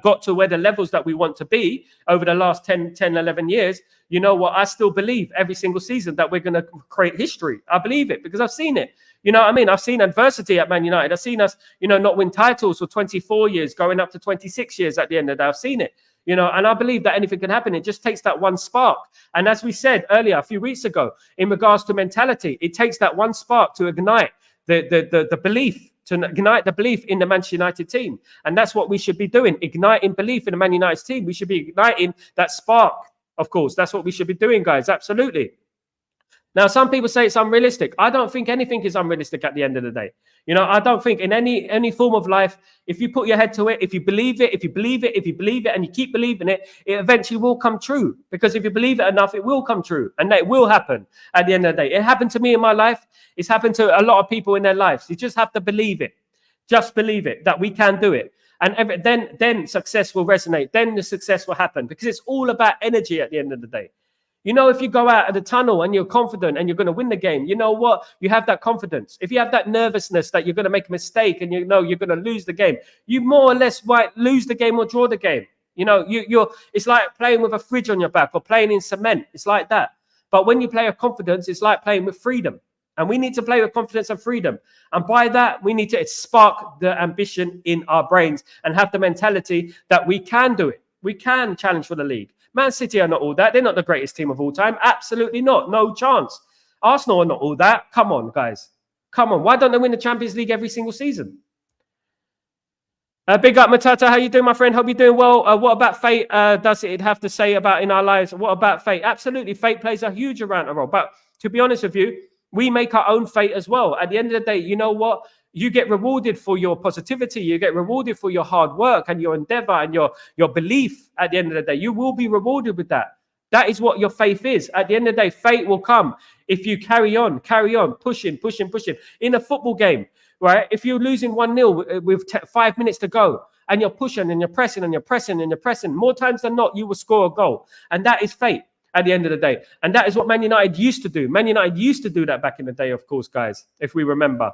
got to where the levels that we want to be over the last 10, 11 years, you know what? I still believe every single season that we're going to create history. I believe it because I've seen it. You know what I mean? I've seen adversity at Man United. I've seen us, you know, not win titles for 24 years, going up to 26 years at the end of the day. I've seen it, you know, and I believe that anything can happen. It just takes that one spark. And as we said earlier, a few weeks ago, in regards to mentality, it takes that one spark to ignite the belief, to ignite the belief in the Manchester United team. And that's what we should be doing, igniting belief in the Man United team. We should be igniting that spark, of course. That's what we should be doing, guys. Absolutely. Now, some people say it's unrealistic. I don't think anything is unrealistic at the end of the day. You know, I don't think in any form of life, if you put your head to it, if you believe it, and you keep believing it, it eventually will come true. Because if you believe it enough, it will come true. And that will happen at the end of the day. It happened to me in my life. It's happened to a lot of people in their lives. You just have to believe it. Just believe it, that we can do it. And then success will resonate. Then the success will happen. Because it's all about energy at the end of the day. You know, if you go out of the tunnel and you're confident and you're going to win the game, you know what? You have that confidence. If you have that nervousness that you're going to make a mistake and you know you're going to lose the game, you more or less might lose the game or draw the game. You know, it's like playing with a fridge on your back or playing in cement. It's like that. But when you play with confidence, it's like playing with freedom. And we need to play with confidence and freedom. And by that, we need to spark the ambition in our brains and have the mentality that we can do it. We can challenge for the league. Man City are not all that. They're not the greatest team of all time. Absolutely not. No chance. Arsenal are not all that. Come on, guys. Come on. Why don't they win the Champions League every single season? Big up, Matata. How you doing, my friend? Hope you're doing well. What about fate does it have to say about in our lives? What about fate? Absolutely. Fate plays a huge amount of role. But to be honest with you, we make our own fate as well. At the end of the day, you know what? You get rewarded for your positivity. You get rewarded for your hard work and your endeavor and your belief. At the end of the day, you will be rewarded with that. That is what your faith is. At the end of the day, fate will come if you carry on, pushing. In a football game, right? If you're losing 1-0 with 5 minutes to go and you're pushing and you're pressing and you're pressing and you're pressing, more times than not, you will score a goal. And that is fate at the end of the day. And that is what Man United used to do. Man United used to do that back in the day, of course, guys, if we remember.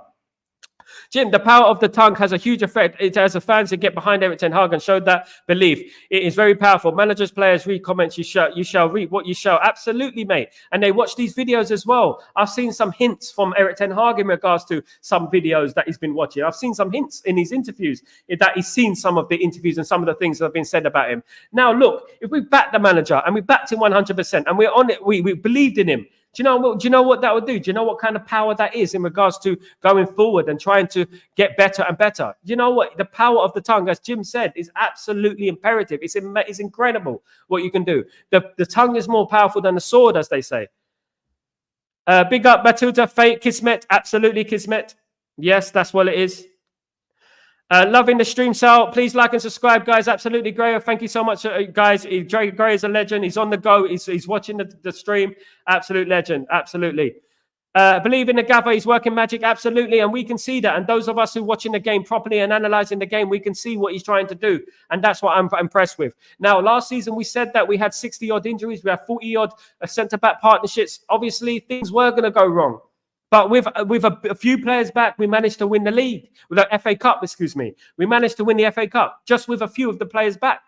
Jim, the power of the tongue has a huge effect. It has the fans that get behind Erik ten Hag and showed that belief. It is very powerful. Managers, players read comments. You shall reap what you shall. Absolutely, mate. And they watch these videos as well. I've seen some hints from Erik ten Hag in regards to some videos that he's been watching. I've seen some hints in his interviews that he's seen some of the interviews and some of the things that have been said about him. Now, look, if we backed the manager and we backed him 100% and we're on it, we believed in him. Do you know what that would do? Do you know what kind of power that is in regards to going forward and trying to get better and better? You know what? The power of the tongue, as Jim said, is absolutely imperative. It's incredible what you can do. The tongue is more powerful than the sword, as they say. Big up, Batuta, fate, Kismet. Absolutely, Kismet. Yes, that's what it is. Loving the stream, Sal. Please like and subscribe, guys. Absolutely, Gray. Thank you so much, guys. Gray is a legend. He's on the go. He's watching the stream. Absolute legend. Absolutely. Believe in the gather. He's working magic. Absolutely. And we can see that. And those of us who are watching the game properly and analyzing the game, we can see what he's trying to do. And that's what I'm impressed with. Now, last season, we said that we had 60-odd injuries. We had 40-odd centre-back partnerships. Obviously, things were going to go wrong. But with a few players back, we managed to win the league. With the FA Cup, excuse me. We managed to win the FA Cup just with a few of the players back.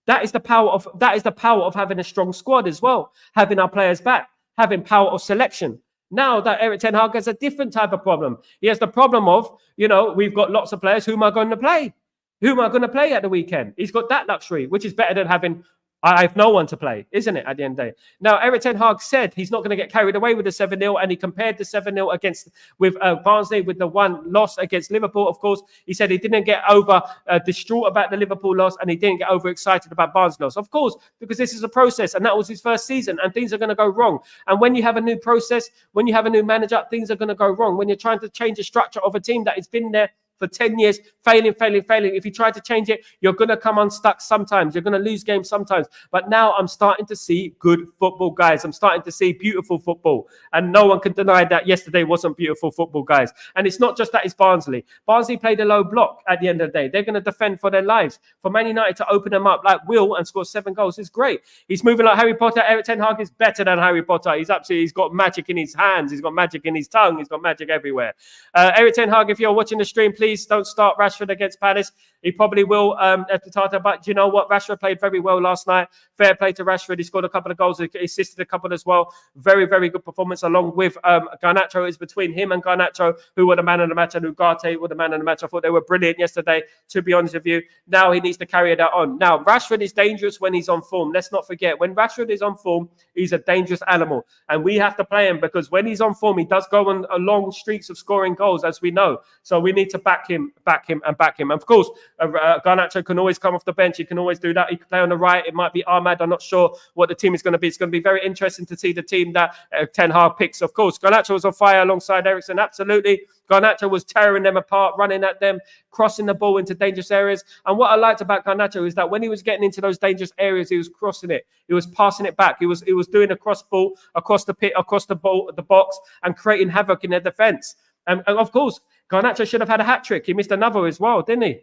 That is the power of having a strong squad as well. Having our players back, having power of selection. Now that Erik ten Hag has a different type of problem. He has the problem of, we've got lots of players. Who am I going to play? Who am I going to play at the weekend? He's got that luxury, which is better than having I have no one to play, isn't it, at the end of the day? Now, Erik ten Hag said he's not going to get carried away with the 7-0, and he compared the 7-0 with Barnsley with the one loss against Liverpool. Of course, he said he didn't get over distraught about the Liverpool loss, and he didn't get overexcited about Barnsley loss. Of course, because this is a process, and that was his first season, and things are going to go wrong. And when you have a new process, when you have a new manager, things are going to go wrong. When you're trying to change the structure of a team that has been there for 10 years, failing. If you try to change it, you're going to come unstuck sometimes. You're going to lose games sometimes. But now I'm starting to see good football, guys. I'm starting to see beautiful football. And no one can deny that yesterday wasn't beautiful football, guys. And it's not just that it's Barnsley. Barnsley played a low block at the end of the day. They're going to defend for their lives. For Man United to open them up like Will and score 7 goals is great. He's moving like Harry Potter. Erik ten Hag is better than Harry Potter. He's got magic in his hands. He's got magic in his tongue. He's got magic everywhere. Erik ten Hag, if you're watching the stream, please don't start Rashford against Palace. He probably will after Tata. But you know what? Rashford played very well last night. Fair play to Rashford. He scored a couple of goals. He assisted a couple as well. Very, very good performance along with Garnacho. It's between him and Garnacho who were the man of the match, and Ugarte were the man of the match. I thought they were brilliant yesterday, to be honest with you. Now he needs to carry that on. Now, Rashford is dangerous when he's on form. Let's not forget, when Rashford is on form, he's a dangerous animal. And we have to play him because when he's on form, he does go on long streaks of scoring goals, as we know. So we need to back him. Of course, Garnacho can always come off the bench. He can always do that. He can play on the right. It might be Ahmad. I'm not sure what the team is going to be. It's going to be very interesting to see the team that Ten Hag picks. Of course, Garnacho was on fire alongside Eriksen. Absolutely. Garnacho was tearing them apart, running at them, crossing the ball into dangerous areas. And what I liked about Garnacho is that when he was getting into those dangerous areas, he was crossing it. He was passing it back. He was doing a cross ball across the pit, across the box, and creating havoc in their defense. And of course, Garnacho should have had a hat-trick. He missed another as well, didn't he?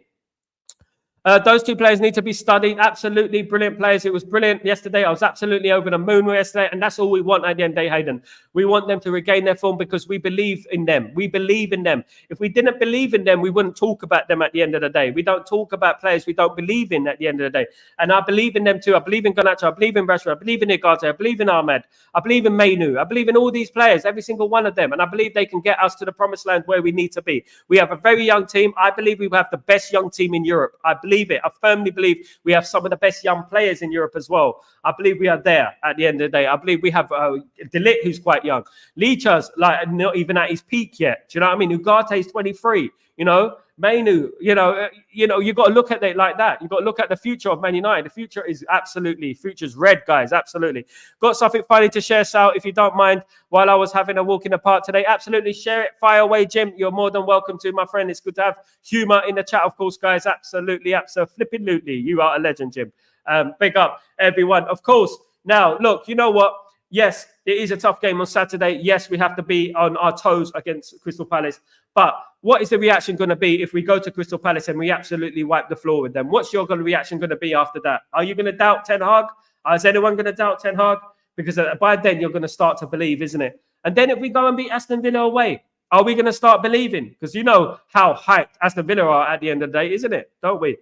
Those two players need to be studied. Absolutely brilliant players. It was brilliant yesterday. I was absolutely over the moon yesterday. And that's all we want at the end of the day, Hayden. We want them to regain their form because we believe in them. We believe in them. If we didn't believe in them, we wouldn't talk about them at the end of the day. We don't talk about players we don't believe in at the end of the day. And I believe in them too. I believe in Garnacho. I believe in Rashford. I believe in Igate. I believe in Ahmed. I believe in Mainu. I believe in all these players, every single one of them. And I believe they can get us to the promised land where we need to be. We have a very young team. I believe we have the best young team in Europe. I believe it. I firmly believe we have some of the best young players in Europe as well. I believe we are there at the end of the day. I believe we have De Ligt, who's quite young. Licha's like not even at his peak yet. Do you know what I mean? Ugarte is 23. You know, Mainu. You got to look at it like that. You got to look at the future of Man United. The future is future's red, guys. Absolutely. Got something funny to share, Sal, if you don't mind. While I was having a walk in the park today, absolutely share it. Fire away, Jim. You're more than welcome to, my friend. It's good to have humor in the chat, of course, guys. Absolutely, absolutely. You are a legend, Jim. Big up, everyone. Of course. Now, look, you know what? Yes, it is a tough game on Saturday. Yes, we have to be on our toes against Crystal Palace. But what is the reaction going to be if we go to Crystal Palace and we absolutely wipe the floor with them? What's your reaction going to be after that? Are you going to doubt Ten Hag? Is anyone going to doubt Ten Hag? Because by then you're going to start to believe, isn't it? And then if we go and beat Aston Villa away, are we going to start believing? Because you know how hyped Aston Villa are at the end of the day, isn't it? Don't we?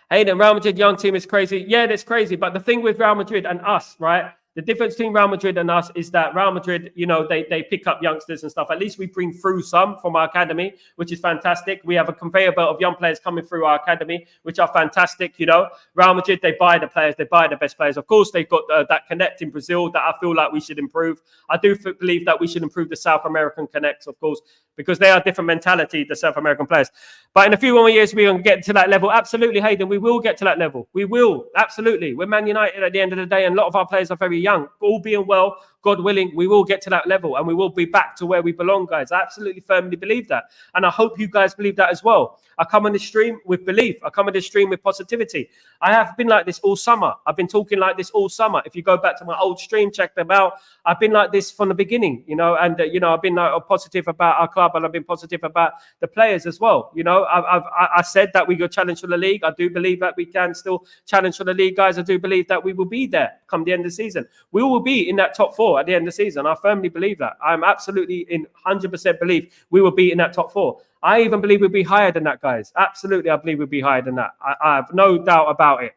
Hey, the Real Madrid young team is crazy. Yeah, that's crazy. But the thing with Real Madrid and us, right? The difference between Real Madrid and us is that Real Madrid, they pick up youngsters and stuff. At least we bring through some from our academy, which is fantastic. We have a conveyor belt of young players coming through our academy, which are fantastic. Real Madrid, they buy the players. They buy the best players. Of course, they've got that connect in Brazil that I feel like we should improve. I do believe that we should improve the South American connects, of course, because they are different mentality, the South American players. But in a few more years, we're going to get to that level. Absolutely, Hayden, we will get to that level. We will, absolutely. We're Man United at the end of the day, and a lot of our players are very young. All being well, God willing, we will get to that level, and we will be back to where we belong, guys. I absolutely firmly believe that. And I hope you guys believe that as well. I come on this stream with belief. I come on this stream with positivity. I have been like this all summer. I've been talking like this all summer. If you go back to my old stream, check them out. I've been like this from the beginning, and I've been positive about our club, and I've been positive about the players as well. I said that we go challenge for the league. I do believe that we can still challenge for the league, guys. I do believe that we will be there come the end of the season. We will be in that top four at the end of the season. I firmly believe that. I'm absolutely in 100% believe we will be in that top four. I even believe we'll be higher than that, guys. Absolutely, I believe we'll be higher than that. I have no doubt about it.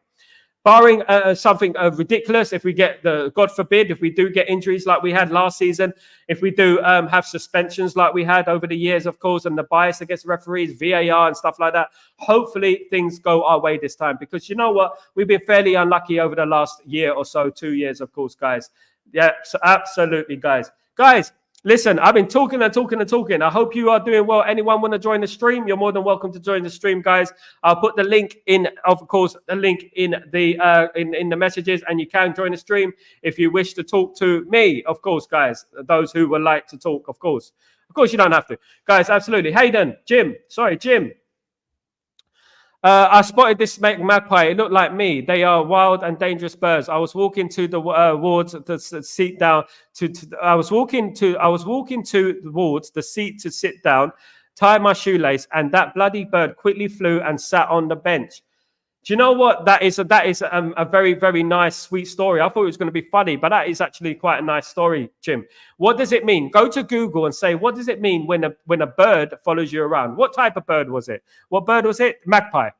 Barring something ridiculous, if we get God forbid, if we do get injuries like we had last season, if we do have suspensions like we had over the years, of course, and the bias against referees, VAR and stuff like that, hopefully things go our way this time. Because you know what? We've been fairly unlucky over the last year or so, 2 years, of course, guys. Yeah, so absolutely, guys. Guys, listen, I've been talking and talking and talking. I hope you are doing well. Anyone want to join the stream? You're more than welcome to join the stream, guys. I'll put the link in, of course, the link in the in the messages, and you can join the stream if you wish to talk to me, of course, guys. Those who would like to talk, of course. Of course, you don't have to. Guys, absolutely. Hayden, Jim. I spotted this magpie. It looked like me. They are wild and dangerous birds. I was walking to the wards the seat down. I was walking towards the seat to sit down, tie my shoelace, and that bloody bird quickly flew and sat on the bench. Do you know what? That is a very, very nice, sweet story. I thought it was going to be funny, but that is actually quite a nice story, Jim. What does it mean? Go to Google and say, what does it mean when a bird follows you around? What type of bird was it? What bird was it? Magpie.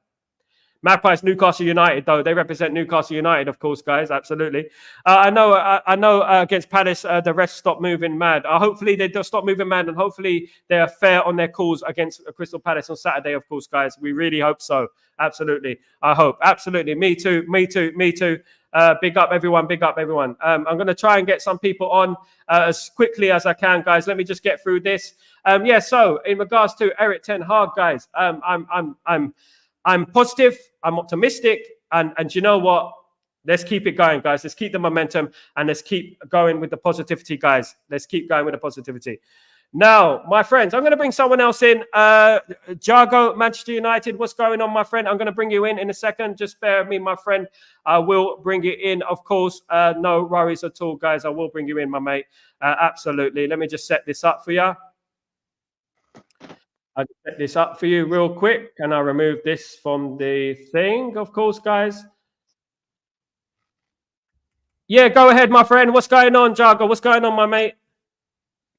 Magpies, Newcastle United, though. They represent Newcastle United, of course, guys. Absolutely. I know against Palace, the refs stopped moving mad. Hopefully, they don't stop moving mad, and hopefully, they are fair on their calls against Crystal Palace on Saturday, of course, guys. We really hope so. Absolutely. I hope. Absolutely. Me too. Big up, everyone. I'm going to try and get some people on as quickly as I can, guys. Let me just get through this. So in regards to Eric Ten Hag, guys, I'm positive, I'm optimistic, and you know what? Let's keep it going, guys. Let's keep the momentum, and let's keep going with the positivity, guys. Let's keep going with the positivity. Now, my friends, I'm going to bring someone else in. Jago, Manchester United, what's going on, my friend? I'm going to bring you in a second. Just bear with me, my friend. I will bring you in, of course. No worries at all, guys. I will bring you in, my mate. Absolutely. Let me just set this up for you. I'll set this up for you real quick. Can I remove this from the thing? Of course, guys. Yeah, go ahead, my friend. What's going on, Jago? What's going on, my mate?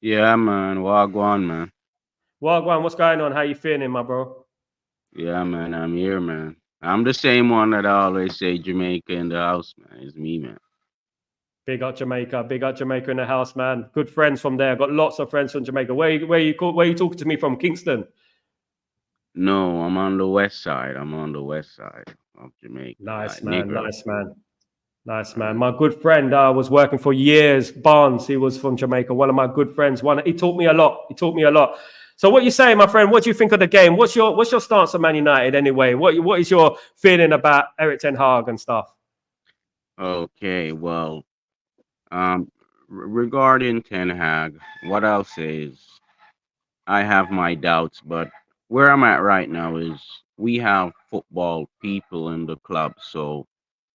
Yeah, man. Wagwan, man. Wagwan, what's going on? How you feeling, my bro? Yeah, man. I'm here, man. I'm the same one that I always say Jamaica in the house, man. It's me, man. Big up Jamaica. Big up Jamaica in the house, man. Good friends from there. Got lots of friends from Jamaica. Where you talking to me from? Kingston. No, I'm on the west side. I'm on the west side of Jamaica, Nice, like man. nigger. Nice, man. Nice, man. Right. My good friend was working for years. Barnes, he was from Jamaica. One of my good friends. He taught me a lot. He taught me a lot. So, what you saying, my friend? What do you think of the game? What's your stance on Man United anyway? What is your feeling about Eric Ten Hag and stuff? Okay, well, um, regarding Ten Hag, what I'll say is I have my doubts, but where I'm at right now is we have football people in the club, so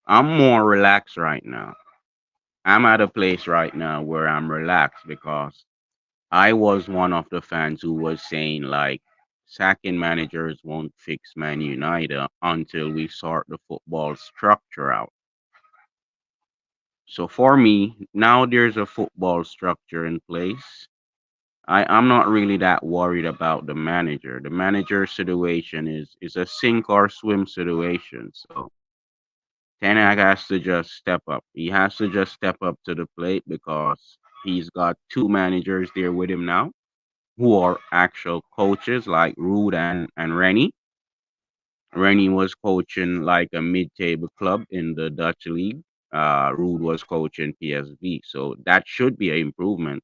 I'm more relaxed right now. I'm at a place right now where I'm relaxed because I was one of the fans who was saying like sacking managers won't fix Man United until we sort the football structure out. So for me, now there's a football structure in place. I'm not really that worried about the manager. The manager situation is a sink or swim situation. So Ten Hag has to just step up. He has to just step up to the plate because he's got two managers there with him now who are actual coaches like Rude and Rennie. Rennie was coaching like a mid-table club in the Dutch league. Rude was coaching PSV, so that should be an improvement.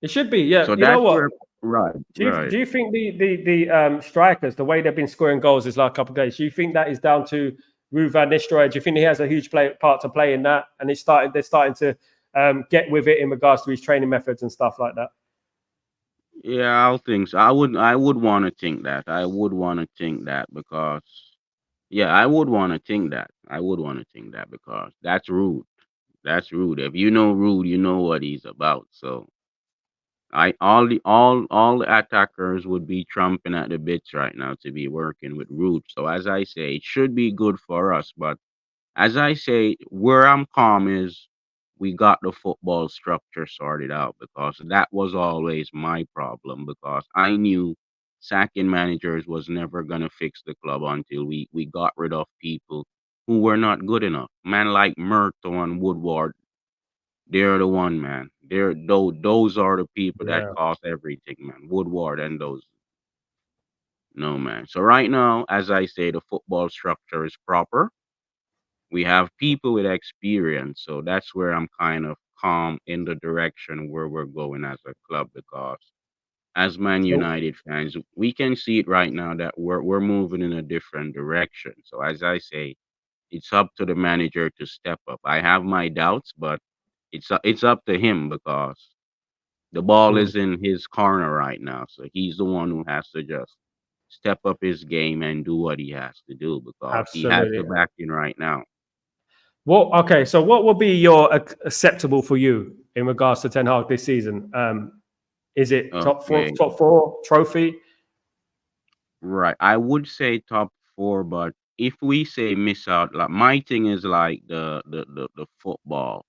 It should be. Yeah. So You know that's what? where right, right. Do you think the strikers, the way they've been scoring goals this last couple of games, do you think that is down to Ruud van Nistelrooy? Do you think he has a huge part to play in that? And they're starting to get with it in regards to his training methods and stuff like that. Yeah, I'll think so. I would want to think that. I would want to think that because yeah, I would want to think that. I would want to think that because that's rude. That's rude. If you know rude, you know what he's about. So I all the attackers would be trumping at the bits right now to be working with rude. So as I say, it should be good for us. But as I say, where I'm calm is we got the football structure sorted out because that was always my problem because I knew sacking managers was never gonna fix the club until we got rid of people who were not good enough. Man like Murto and Woodward, they're the one man. Those are the people that Yeah, cause everything, man. Woodward and those no man. So right now, as I say, the football structure is proper. We have people with experience, so that's where I'm kind of calm in the direction where we're going as a club because as Man so United fans, we can see it right now that we're moving in a different direction. So as I say, it's up to the manager to step up. I have my doubts, but it's up to him because the ball mm, is in his corner right now. So he's the one who has to just step up his game and do what he has to do because he has the absolutely. backing right now. Okay, so what will be your acceptable for you in regards to Ten Hag this season? Is it Okay. top four trophy? Right. I would say top four, but if we say miss out, like my thing is like the football.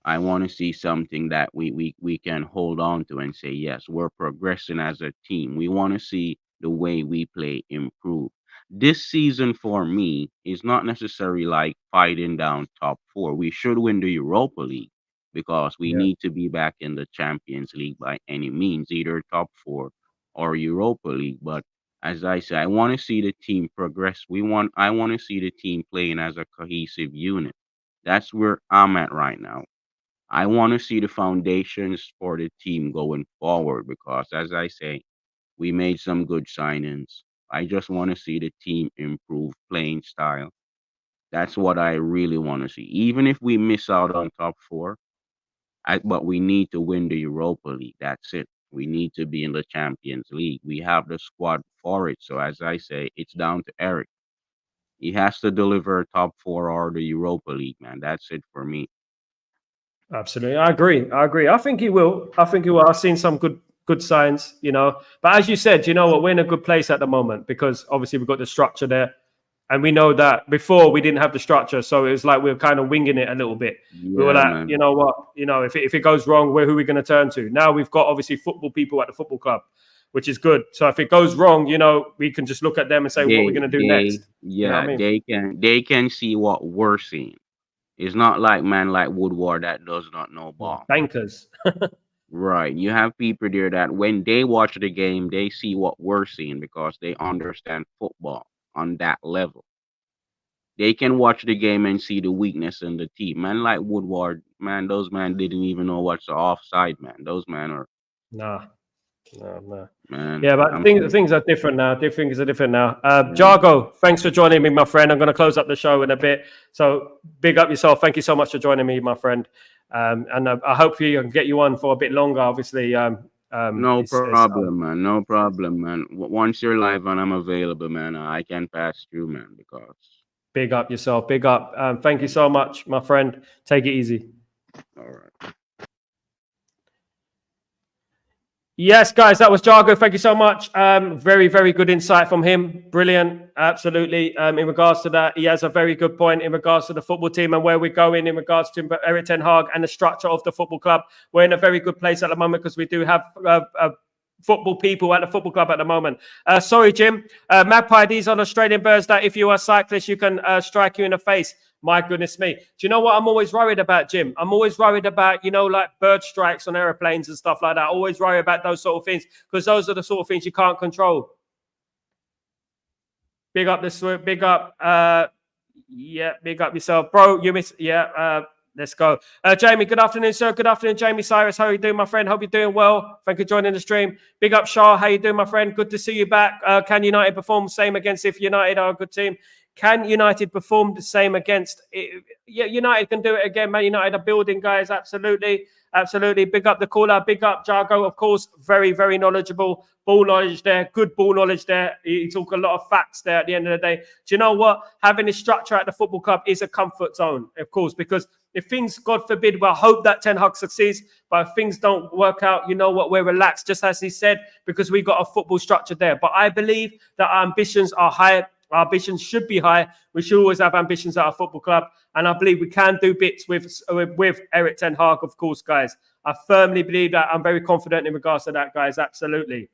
I want to see something that we can hold on to and say, yes, we're progressing as a team. We want to see the way we play improve. This season for me is not necessarily like fighting down top four. We should win the Europa League because we Yeah, need to be back in the Champions League by any means, either top four or Europa League. But as I say, I want to see the team progress. I want to see the team playing as a cohesive unit. That's where I'm at right now. I want to see the foundations for the team going forward because, as I say, we made some good signings. I just want to see the team improve playing style. That's what I really want to see. Even if we miss out on top four, but we need to win the Europa League. That's it. We need to be in the Champions League. We have the squad for it. So, as I say, it's down to Eric. He has to deliver top four or the Europa League, man. That's it for me. absolutely. I agree. I agree. I think he will. I think he will. I've seen some good. good signs, you know. But as you said, you know what, we're in a good place at the moment because obviously we've got the structure there. And we know that before we didn't have the structure. So it was like we were kind of winging it a little bit. We were Yeah, like, man. you know what, you know, if it goes wrong, who are we going to turn to? Now we've got obviously football people at the football club, which is good. So if it goes wrong, you know, we can just look at them and say, what are we going to do next? You know what I mean? They can see what we're seeing. It's not like man like Woodward that does not know ball. Bankers. Right. You have people there that when they watch the game, they see what we're seeing because they understand football on that level. They can watch the game and see the weakness in the team. Man like Woodward, man, those man didn't even know what's the offside, man. Those man are Nah. No. man. Yeah, but I'm things are different now. Things are different now. yeah. Jargo, thanks for joining me, my friend. I'm going to close up the show in a bit. So big up yourself. Thank you so much for joining me, my friend. And I hope you can get you on for a bit longer. Obviously, No problem, man. No problem, man. Once you're live and I'm available, man, I can pass through, man, because big up yourself. Big up. Thank you so much, my friend. Take it easy. all right. Yes, guys, that was Jargo. Thank you so much. Very, very good insight from him. Brilliant. Absolutely. In regards to that, he has a very good point in regards to the football team and where we're going in regards to Erik ten Hag and the structure of the football club. We're in a very good place at the moment because we do have football people at the football club at the moment. Sorry, Jim. Magpie, these are Australian birds that if you are a cyclist, you can strike you in the face. My goodness me. Do you know what I'm always worried about, Jim? I'm always worried about, you know, like bird strikes on airplanes and stuff like that. I always worry about those sort of things because those are the sort of things you can't control. Big up this, big up. Yeah, big up yourself. Bro, you miss, yeah, let's go. Jamie, good afternoon, sir. Good afternoon, Jamie Cyrus. How are you doing, my friend? Hope you're doing well. Thank you for joining the stream. Big up, Shah. How you doing, my friend? Good to see you back. Can United perform the same against if United are a good team? Can United perform the same against? Yeah, United can do it again, man. United are building, guys. Absolutely. Absolutely. Big up the caller. Big up Jargo, of course. Very, very knowledgeable. Ball knowledge there. Good ball knowledge there. He talk a lot of facts there at the end of the day. Do you know what? Having a structure at the football club is a comfort zone, of course, because if things, God forbid, well, I hope that Ten Hag succeeds, but if things don't work out, you know what? We're relaxed, just as he said, because we've got a football structure there. But I believe that our ambitions are high. Our ambitions should be high. We should always have ambitions at our football club. And I believe we can do bits with Erik ten Hag, of course, guys. I firmly believe that. I'm very confident in regards to that, guys. Absolutely.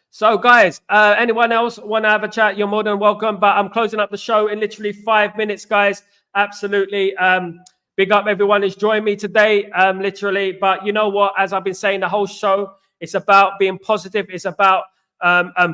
So, guys, anyone else want to have a chat? You're more than welcome. But I'm closing up the show in literally 5 minutes, guys. Absolutely. Big up everyone who's joined me today, literally. But you know what? As I've been saying the whole show, it's about being positive. It's about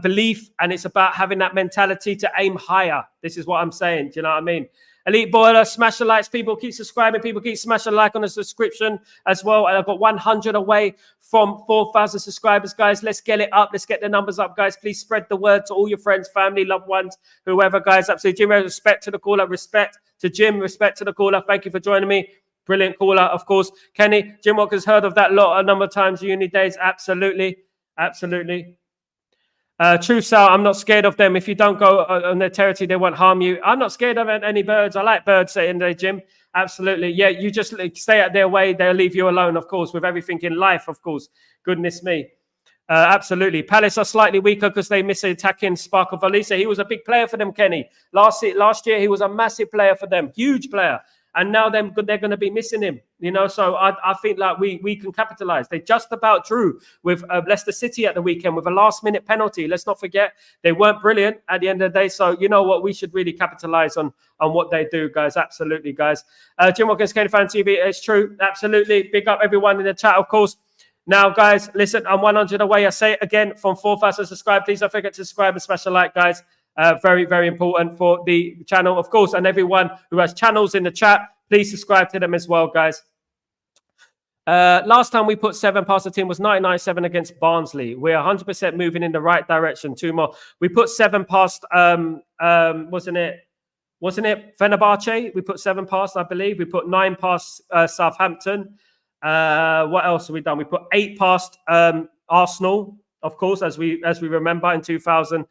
belief, and it's about having that mentality to aim higher. This is what I'm saying. Do you know what I mean? Elite Boiler, smash the likes. People keep subscribing. People keep smashing a like on the subscription as well. And I've got 100 away from 4,000 subscribers, guys. Let's get it up. Let's get the numbers up, guys. Please spread the word to all your friends, family, loved ones, whoever, guys. Absolutely. Jim, respect to the caller. Respect to Jim. Respect to the caller. Thank you for joining me. Brilliant caller, of course. Kenny, Jim Walker's heard of that a number of times. Uni days. Absolutely. Absolutely. True, Sal, I'm not scared of them. If you don't go on their territory, they won't harm you. I'm not scared of any birds. I like birds in the gym. Absolutely. Yeah, you just stay out their way. They'll leave you alone, of course, with everything in life, of course. Goodness me. Absolutely. Palace are slightly weaker because they miss the attacking spark of Valisa. He was a big player for them, Kenny. Last year, he was a massive player for them. Huge player. And now they're going to be missing him, you know. So I think like we can capitalize. They just about drew with Leicester City at the weekend with a last-minute penalty. Let's not forget they weren't brilliant at the end of the day. So you know what, we should really capitalize on what they do, guys. Absolutely, guys. Jim Watkins, Kenny Fan TV. It's true. Absolutely. Big up everyone in the chat, of course. Now, guys, listen, I'm 100 away. I say it again, from 4,000 subscribe. Please don't forget to subscribe and smash a like, guys. Very, very important for the channel, of course, and everyone who has channels in the chat, please subscribe to them as well, guys. Last time we put 7 past the team was 99-7 against Barnsley. We're 100% moving in the right direction. 2 more. We put 7 past, wasn't it Fenerbahce? We put 7 past, I believe. We put 9 past Southampton. What else have we done? We put 8 past Arsenal, of course, as we remember in 2000.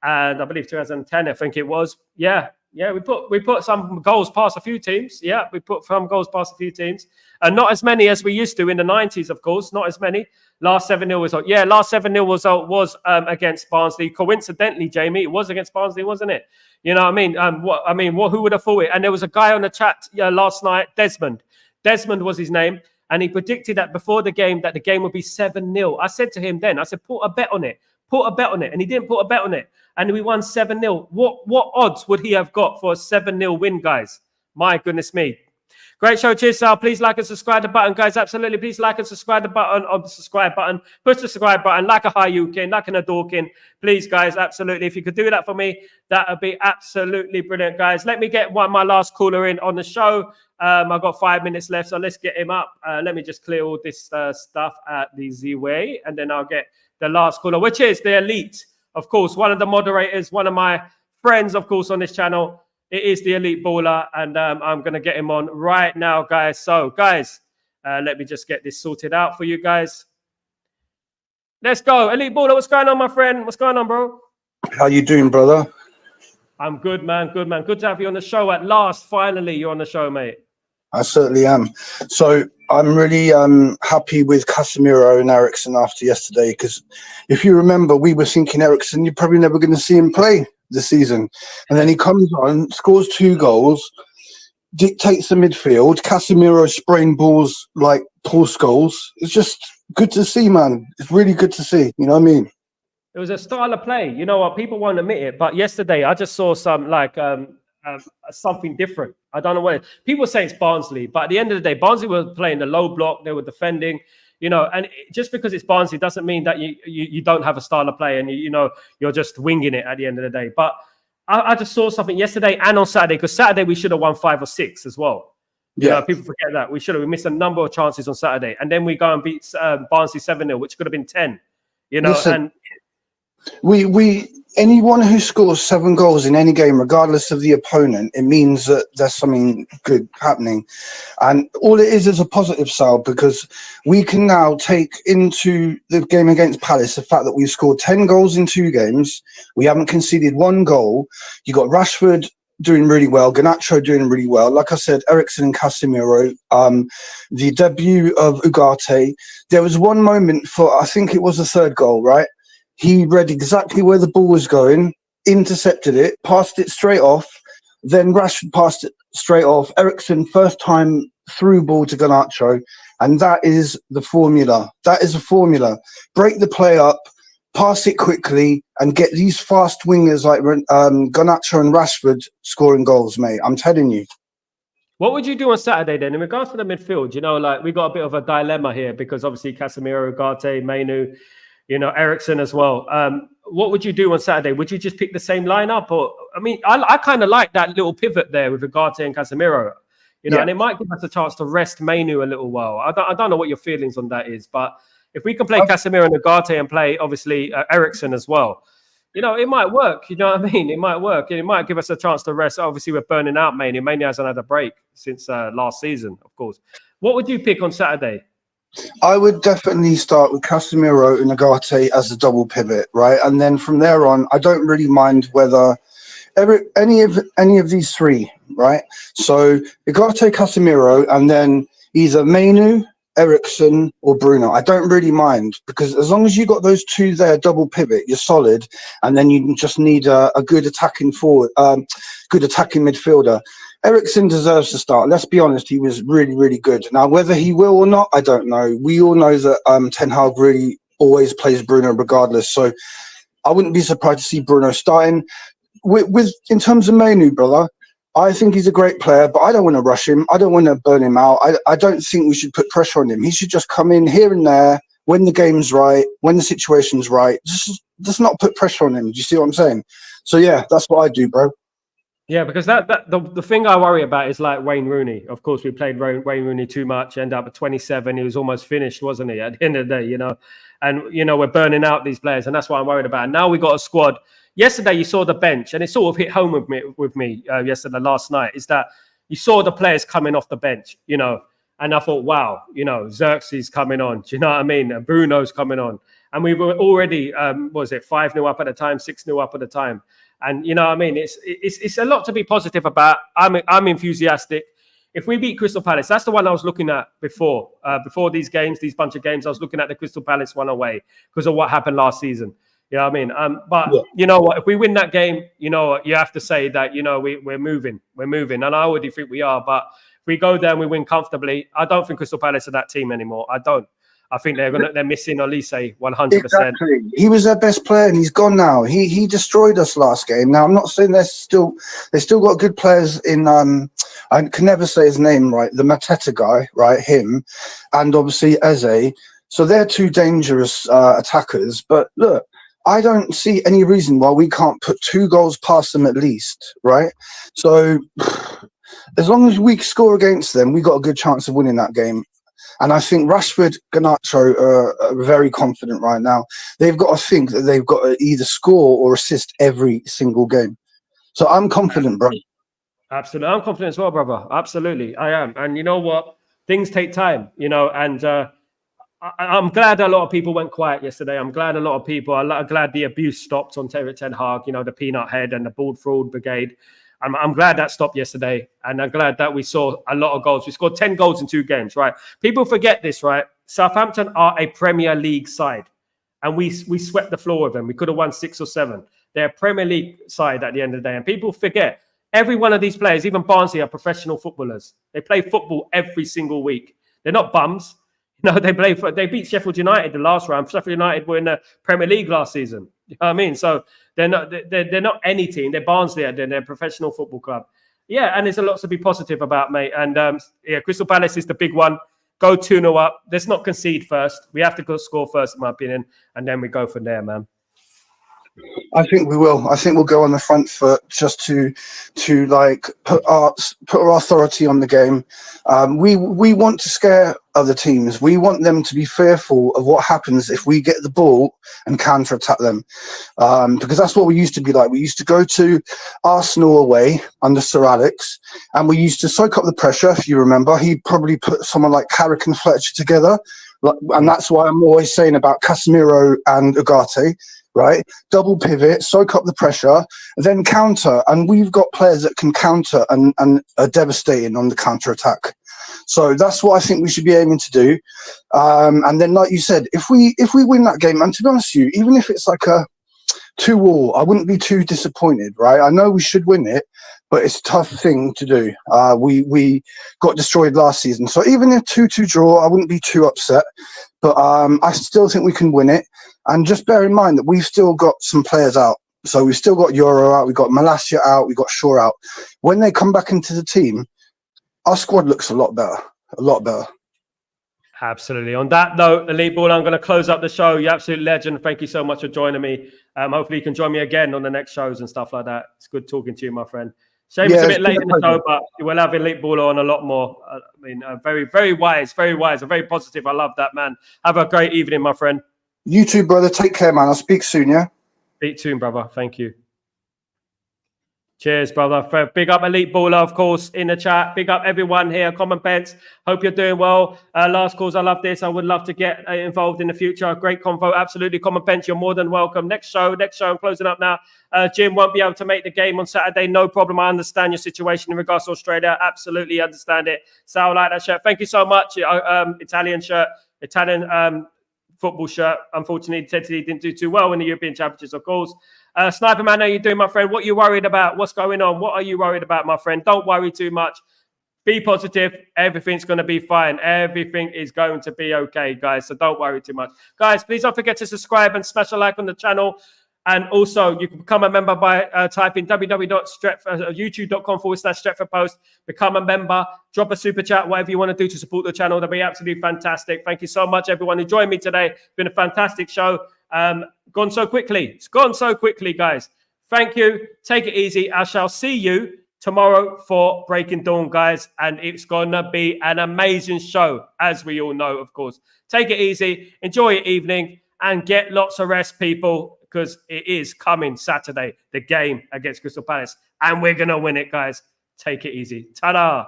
And I believe 2010, I think it was. Yeah, Yeah, we put some goals past a few teams. Yeah, we put some goals past a few teams, and not as many as we used to in the 90s. Of course, not as many. Last 7-0 was last 7-0 was against Barnsley. Coincidentally, Jamie, it was against Barnsley, wasn't it? You know what I mean? Who would have thought it? And there was a guy on the chat last night, Desmond. Desmond was his name, and he predicted that before the game that the game would be 7-0. I said to him then, I said, put a bet on it. Put a bet on it. And he didn't put a bet on it. And we won 7-0. What odds would he have got for a 7-0 win, guys? My goodness me. Great show. Cheers, Sal. Please like and subscribe the button, guys. Absolutely. Please like and subscribe the button on the subscribe button. Push the subscribe button like a Hayukin, like an Adorkin. Please, guys. Absolutely. If you could do that for me, that would be absolutely brilliant, guys. Let me get my last caller in on the show. I've got 5 minutes left, so let's get him up. Let me just clear all this stuff at the Z-Way, and then I'll get the last caller, which is the Elite. Of course, one of the moderators, one of my friends, of course, on this channel. It is the Elite Baller, and I'm going to get him on right now, guys. So, guys, let me just get this sorted out for you guys. Let's go. Elite Baller, what's going on, my friend? What's going on, bro? How you doing, brother? I'm good, man. Good, man. Good to have you on the show at last. Finally, you're on the show, mate. I certainly am. So I'm really happy with Casemiro and Eriksen after yesterday, because if you remember, we were thinking Eriksen, you're probably never going to see him play this season. And then he comes on, scores 2 goals, dictates the midfield. Casemiro spraying balls like Paul Scholes. It's just good to see, man. It's really good to see. You know what I mean? It was a style of play. You know what? People won't admit it, but yesterday I just saw some something different. I don't know what people say it's Barnsley, but at the end of the day, Barnsley were playing the low block. They were defending, and just because it's Barnsley doesn't mean that you don't have a style of play and you're just winging it at the end of the day. But I just saw something yesterday and on Saturday, because Saturday we should have won 5 or 6 as well. People forget that we missed a number of chances on Saturday, and then we go and beat Barnsley 7-0, which could have been 10. Listen, and we anyone who scores 7 goals in any game, regardless of the opponent, it means that there's something good happening. And all it is a positive, Sal, because we can now take into the game against Palace the fact that we've scored 10 goals in 2 games. We haven't conceded 1 goal. You got Rashford doing really well, Garnacho doing really well. Like I said, Eriksen and Casemiro, the debut of Ugarte. There was one moment I think it was the 3rd goal, right? He read exactly where the ball was going, intercepted it, passed it straight off. Then Rashford passed it straight off. Eriksen, first time through ball to Garnacho. And that is the formula. That is a formula. Break the play up, pass it quickly, and get these fast wingers like Garnacho and Rashford scoring goals, mate. I'm telling you. What would you do on Saturday then? In regards to the midfield, we got a bit of a dilemma here because obviously Casemiro, Ugarte, Mainu, Eriksen as well. What would you do on Saturday? Would you just pick the same lineup? Or I kind of like that little pivot there with Ugarte and Casemiro, and it might give us a chance to rest Mainu a little while. I don't know what your feelings on that is, but if we can play Casemiro and Ugarte and play obviously Eriksen as well, it might work. You know what I mean? It might work. It might give us a chance to rest. Obviously, we're burning out Mainu. Mainu hasn't had a break since last season, of course. What would you pick on Saturday? I would definitely start with Casemiro and Ugarte as a double pivot, right? And then from there on, I don't really mind whether any of these 3, right? So Ugarte, Casemiro, and then either Mainu, Eriksen, or Bruno. I don't really mind, because as long as you got those 2 there, double pivot, you're solid. And then you just need a good attacking forward, good attacking midfielder. Eriksen deserves to start. Let's be honest, he was really, really good. Now, whether he will or not, I don't know. We all know that Ten Hag really always plays Bruno regardless. So I wouldn't be surprised to see Bruno starting. In terms of Mainu, brother, I think he's a great player, but I don't want to rush him. I don't want to burn him out. I don't think we should put pressure on him. He should just come in here and there when the game's right, when the situation's right. Just not put pressure on him. Do you see what I'm saying? So, yeah, that's what I do, bro. Yeah, because the thing I worry about is like Wayne Rooney. Of course, we played Wayne Rooney too much. Ended up at 27. He was almost finished, wasn't he? At the end of the day, and we're burning out these players, and that's what I'm worried about. And now we got a squad. Yesterday, you saw the bench, and it sort of hit home with me yesterday, last night. Is that you saw the players coming off the bench, and I thought, wow, Xerxes coming on. Do you know what I mean? And Bruno's coming on, and we were already 5-0 up at the time, 6-0 up at the time. And you know what I mean? It's a lot to be positive about. I'm enthusiastic. If we beat Crystal Palace, that's the one I was looking at before these bunch of games. I was looking at the Crystal Palace one away because of what happened last season. You know what I mean? But you know what? If we win that game, you know what? You have to say that, you know, we're moving. And I already think we are. But if we go there and we win comfortably, I don't think Crystal Palace are that team anymore. I don't. I think they're missing Elise 100%. Exactly. He was their best player and he's gone now. He destroyed us last game. Now I'm not saying they still got good players in I can never say his name right. The Mateta guy, right? Him, and obviously Eze. So they're two dangerous attackers. But look, I don't see any reason why we can't put 2 goals past them at least, right? So as long as we score against them, we got a good chance of winning that game. And I think Rashford, Garnacho are very confident right now. They've got to think that they've got to either score or assist every single game. So I'm confident, bro. Absolutely. I'm confident as well, brother. Absolutely. I am. And you know what? Things take time, you know, and I'm glad a lot of people went quiet yesterday. I'm glad a lot of people, I'm glad the abuse stopped on Terry Ten Hag, you know, the peanut head and the bald fraud brigade. I'm glad that stopped yesterday. And I'm glad that we saw a lot of goals. We scored 10 goals in 2 games, right? People forget this, right? Southampton are a Premier League side. And we swept the floor with them. We could have won 6 or 7. They're a Premier League side at the end of the day. And people forget, every one of these players, even Barnsley, are professional footballers. They play football every single week. They're not bums. No, they beat Sheffield United the last round. Sheffield United were in the Premier League last season. You know what I mean? So they're not any team. They're Barnsley. They're a professional football club. Yeah, and there's a lot to be positive about, mate. And Crystal Palace is the big one. Go 2-0 up. Let's not concede first. We have to go score first, in my opinion, and then we go from there, man. I think we will. I think we'll go on the front foot just to like put our authority on the game. We want to scare other teams. We want them to be fearful of what happens if we get the ball and counter attack them, because that's what we used to be like. We used to go to Arsenal away under Sir Alex, and we used to soak up the pressure. If you remember, he probably put someone like Carrick and Fletcher together, and that's why I'm always saying about Casemiro and Ugarte. Right, double pivot, soak up the pressure, then counter, and we've got players that can counter and are devastating on the counter attack. So that's what I think we should be aiming to do. And then, like you said, if we win that game, and to be honest with you, even if it's like a 2-2, I wouldn't be too disappointed. Right, I know we should win it, but it's a tough thing to do. We got destroyed last season, so even if 2-2 draw, I wouldn't be too upset. But I still think we can win it. And just bear in mind that we've still got some players out. So we've still got Euro out, we've got Malacia out, we've got Shaw out. When they come back into the team, our squad looks a lot better. A lot better. Absolutely. On that note, Elite Ball, I'm going to close up the show. You're absolute legend. Thank you so much for joining me. Hopefully you can join me again on the next shows and stuff like that. It's good talking to you, my friend. Shame it's a bit late in the show, but we'll have Elite Ball on a lot more. I mean, very, very wise, and very positive. I love that, man. Have a great evening, my friend. You too, brother. Take care, man. I'll speak soon, yeah? Speak soon, brother. Thank you. Cheers, brother. Big up Elite Baller, of course, in the chat. Big up everyone here. Common Pence. Hope you're doing well. Last calls, I love this. I would love to get involved in the future. Great convo. Absolutely. Common Pence, you're more than welcome. Next show. I'm closing up now. Jim won't be able to make the game on Saturday. No problem. I understand your situation in regards to Australia. Absolutely understand it. Sal, like that shirt. Thank you so much. Italian shirt. Italian football shirt. Unfortunately, Teddy didn't do too well in the European Championships, of course. Sniper Man, how you doing, my friend? What are you worried about? What's going on? What are you worried about, my friend? Don't worry too much. Be positive. Everything's going to be fine. Everything is going to be okay, guys. So don't worry too much. Guys, please don't forget to subscribe and smash a like on the channel. And also, you can become a member by typing www.youtube.com/StretfordPost. Become a member. Drop a super chat, whatever you want to do to support the channel. That'd be absolutely fantastic. Thank you so much, everyone who joined me today. It's been a fantastic show. Gone so quickly. It's gone so quickly, guys. Thank you. Take it easy. I shall see you tomorrow for Breaking Dawn, guys. And it's going to be an amazing show, as we all know, of course. Take it easy. Enjoy your evening and get lots of rest, people, because it is coming Saturday, the game against Crystal Palace. And we're going to win it, guys. Take it easy. Ta-da.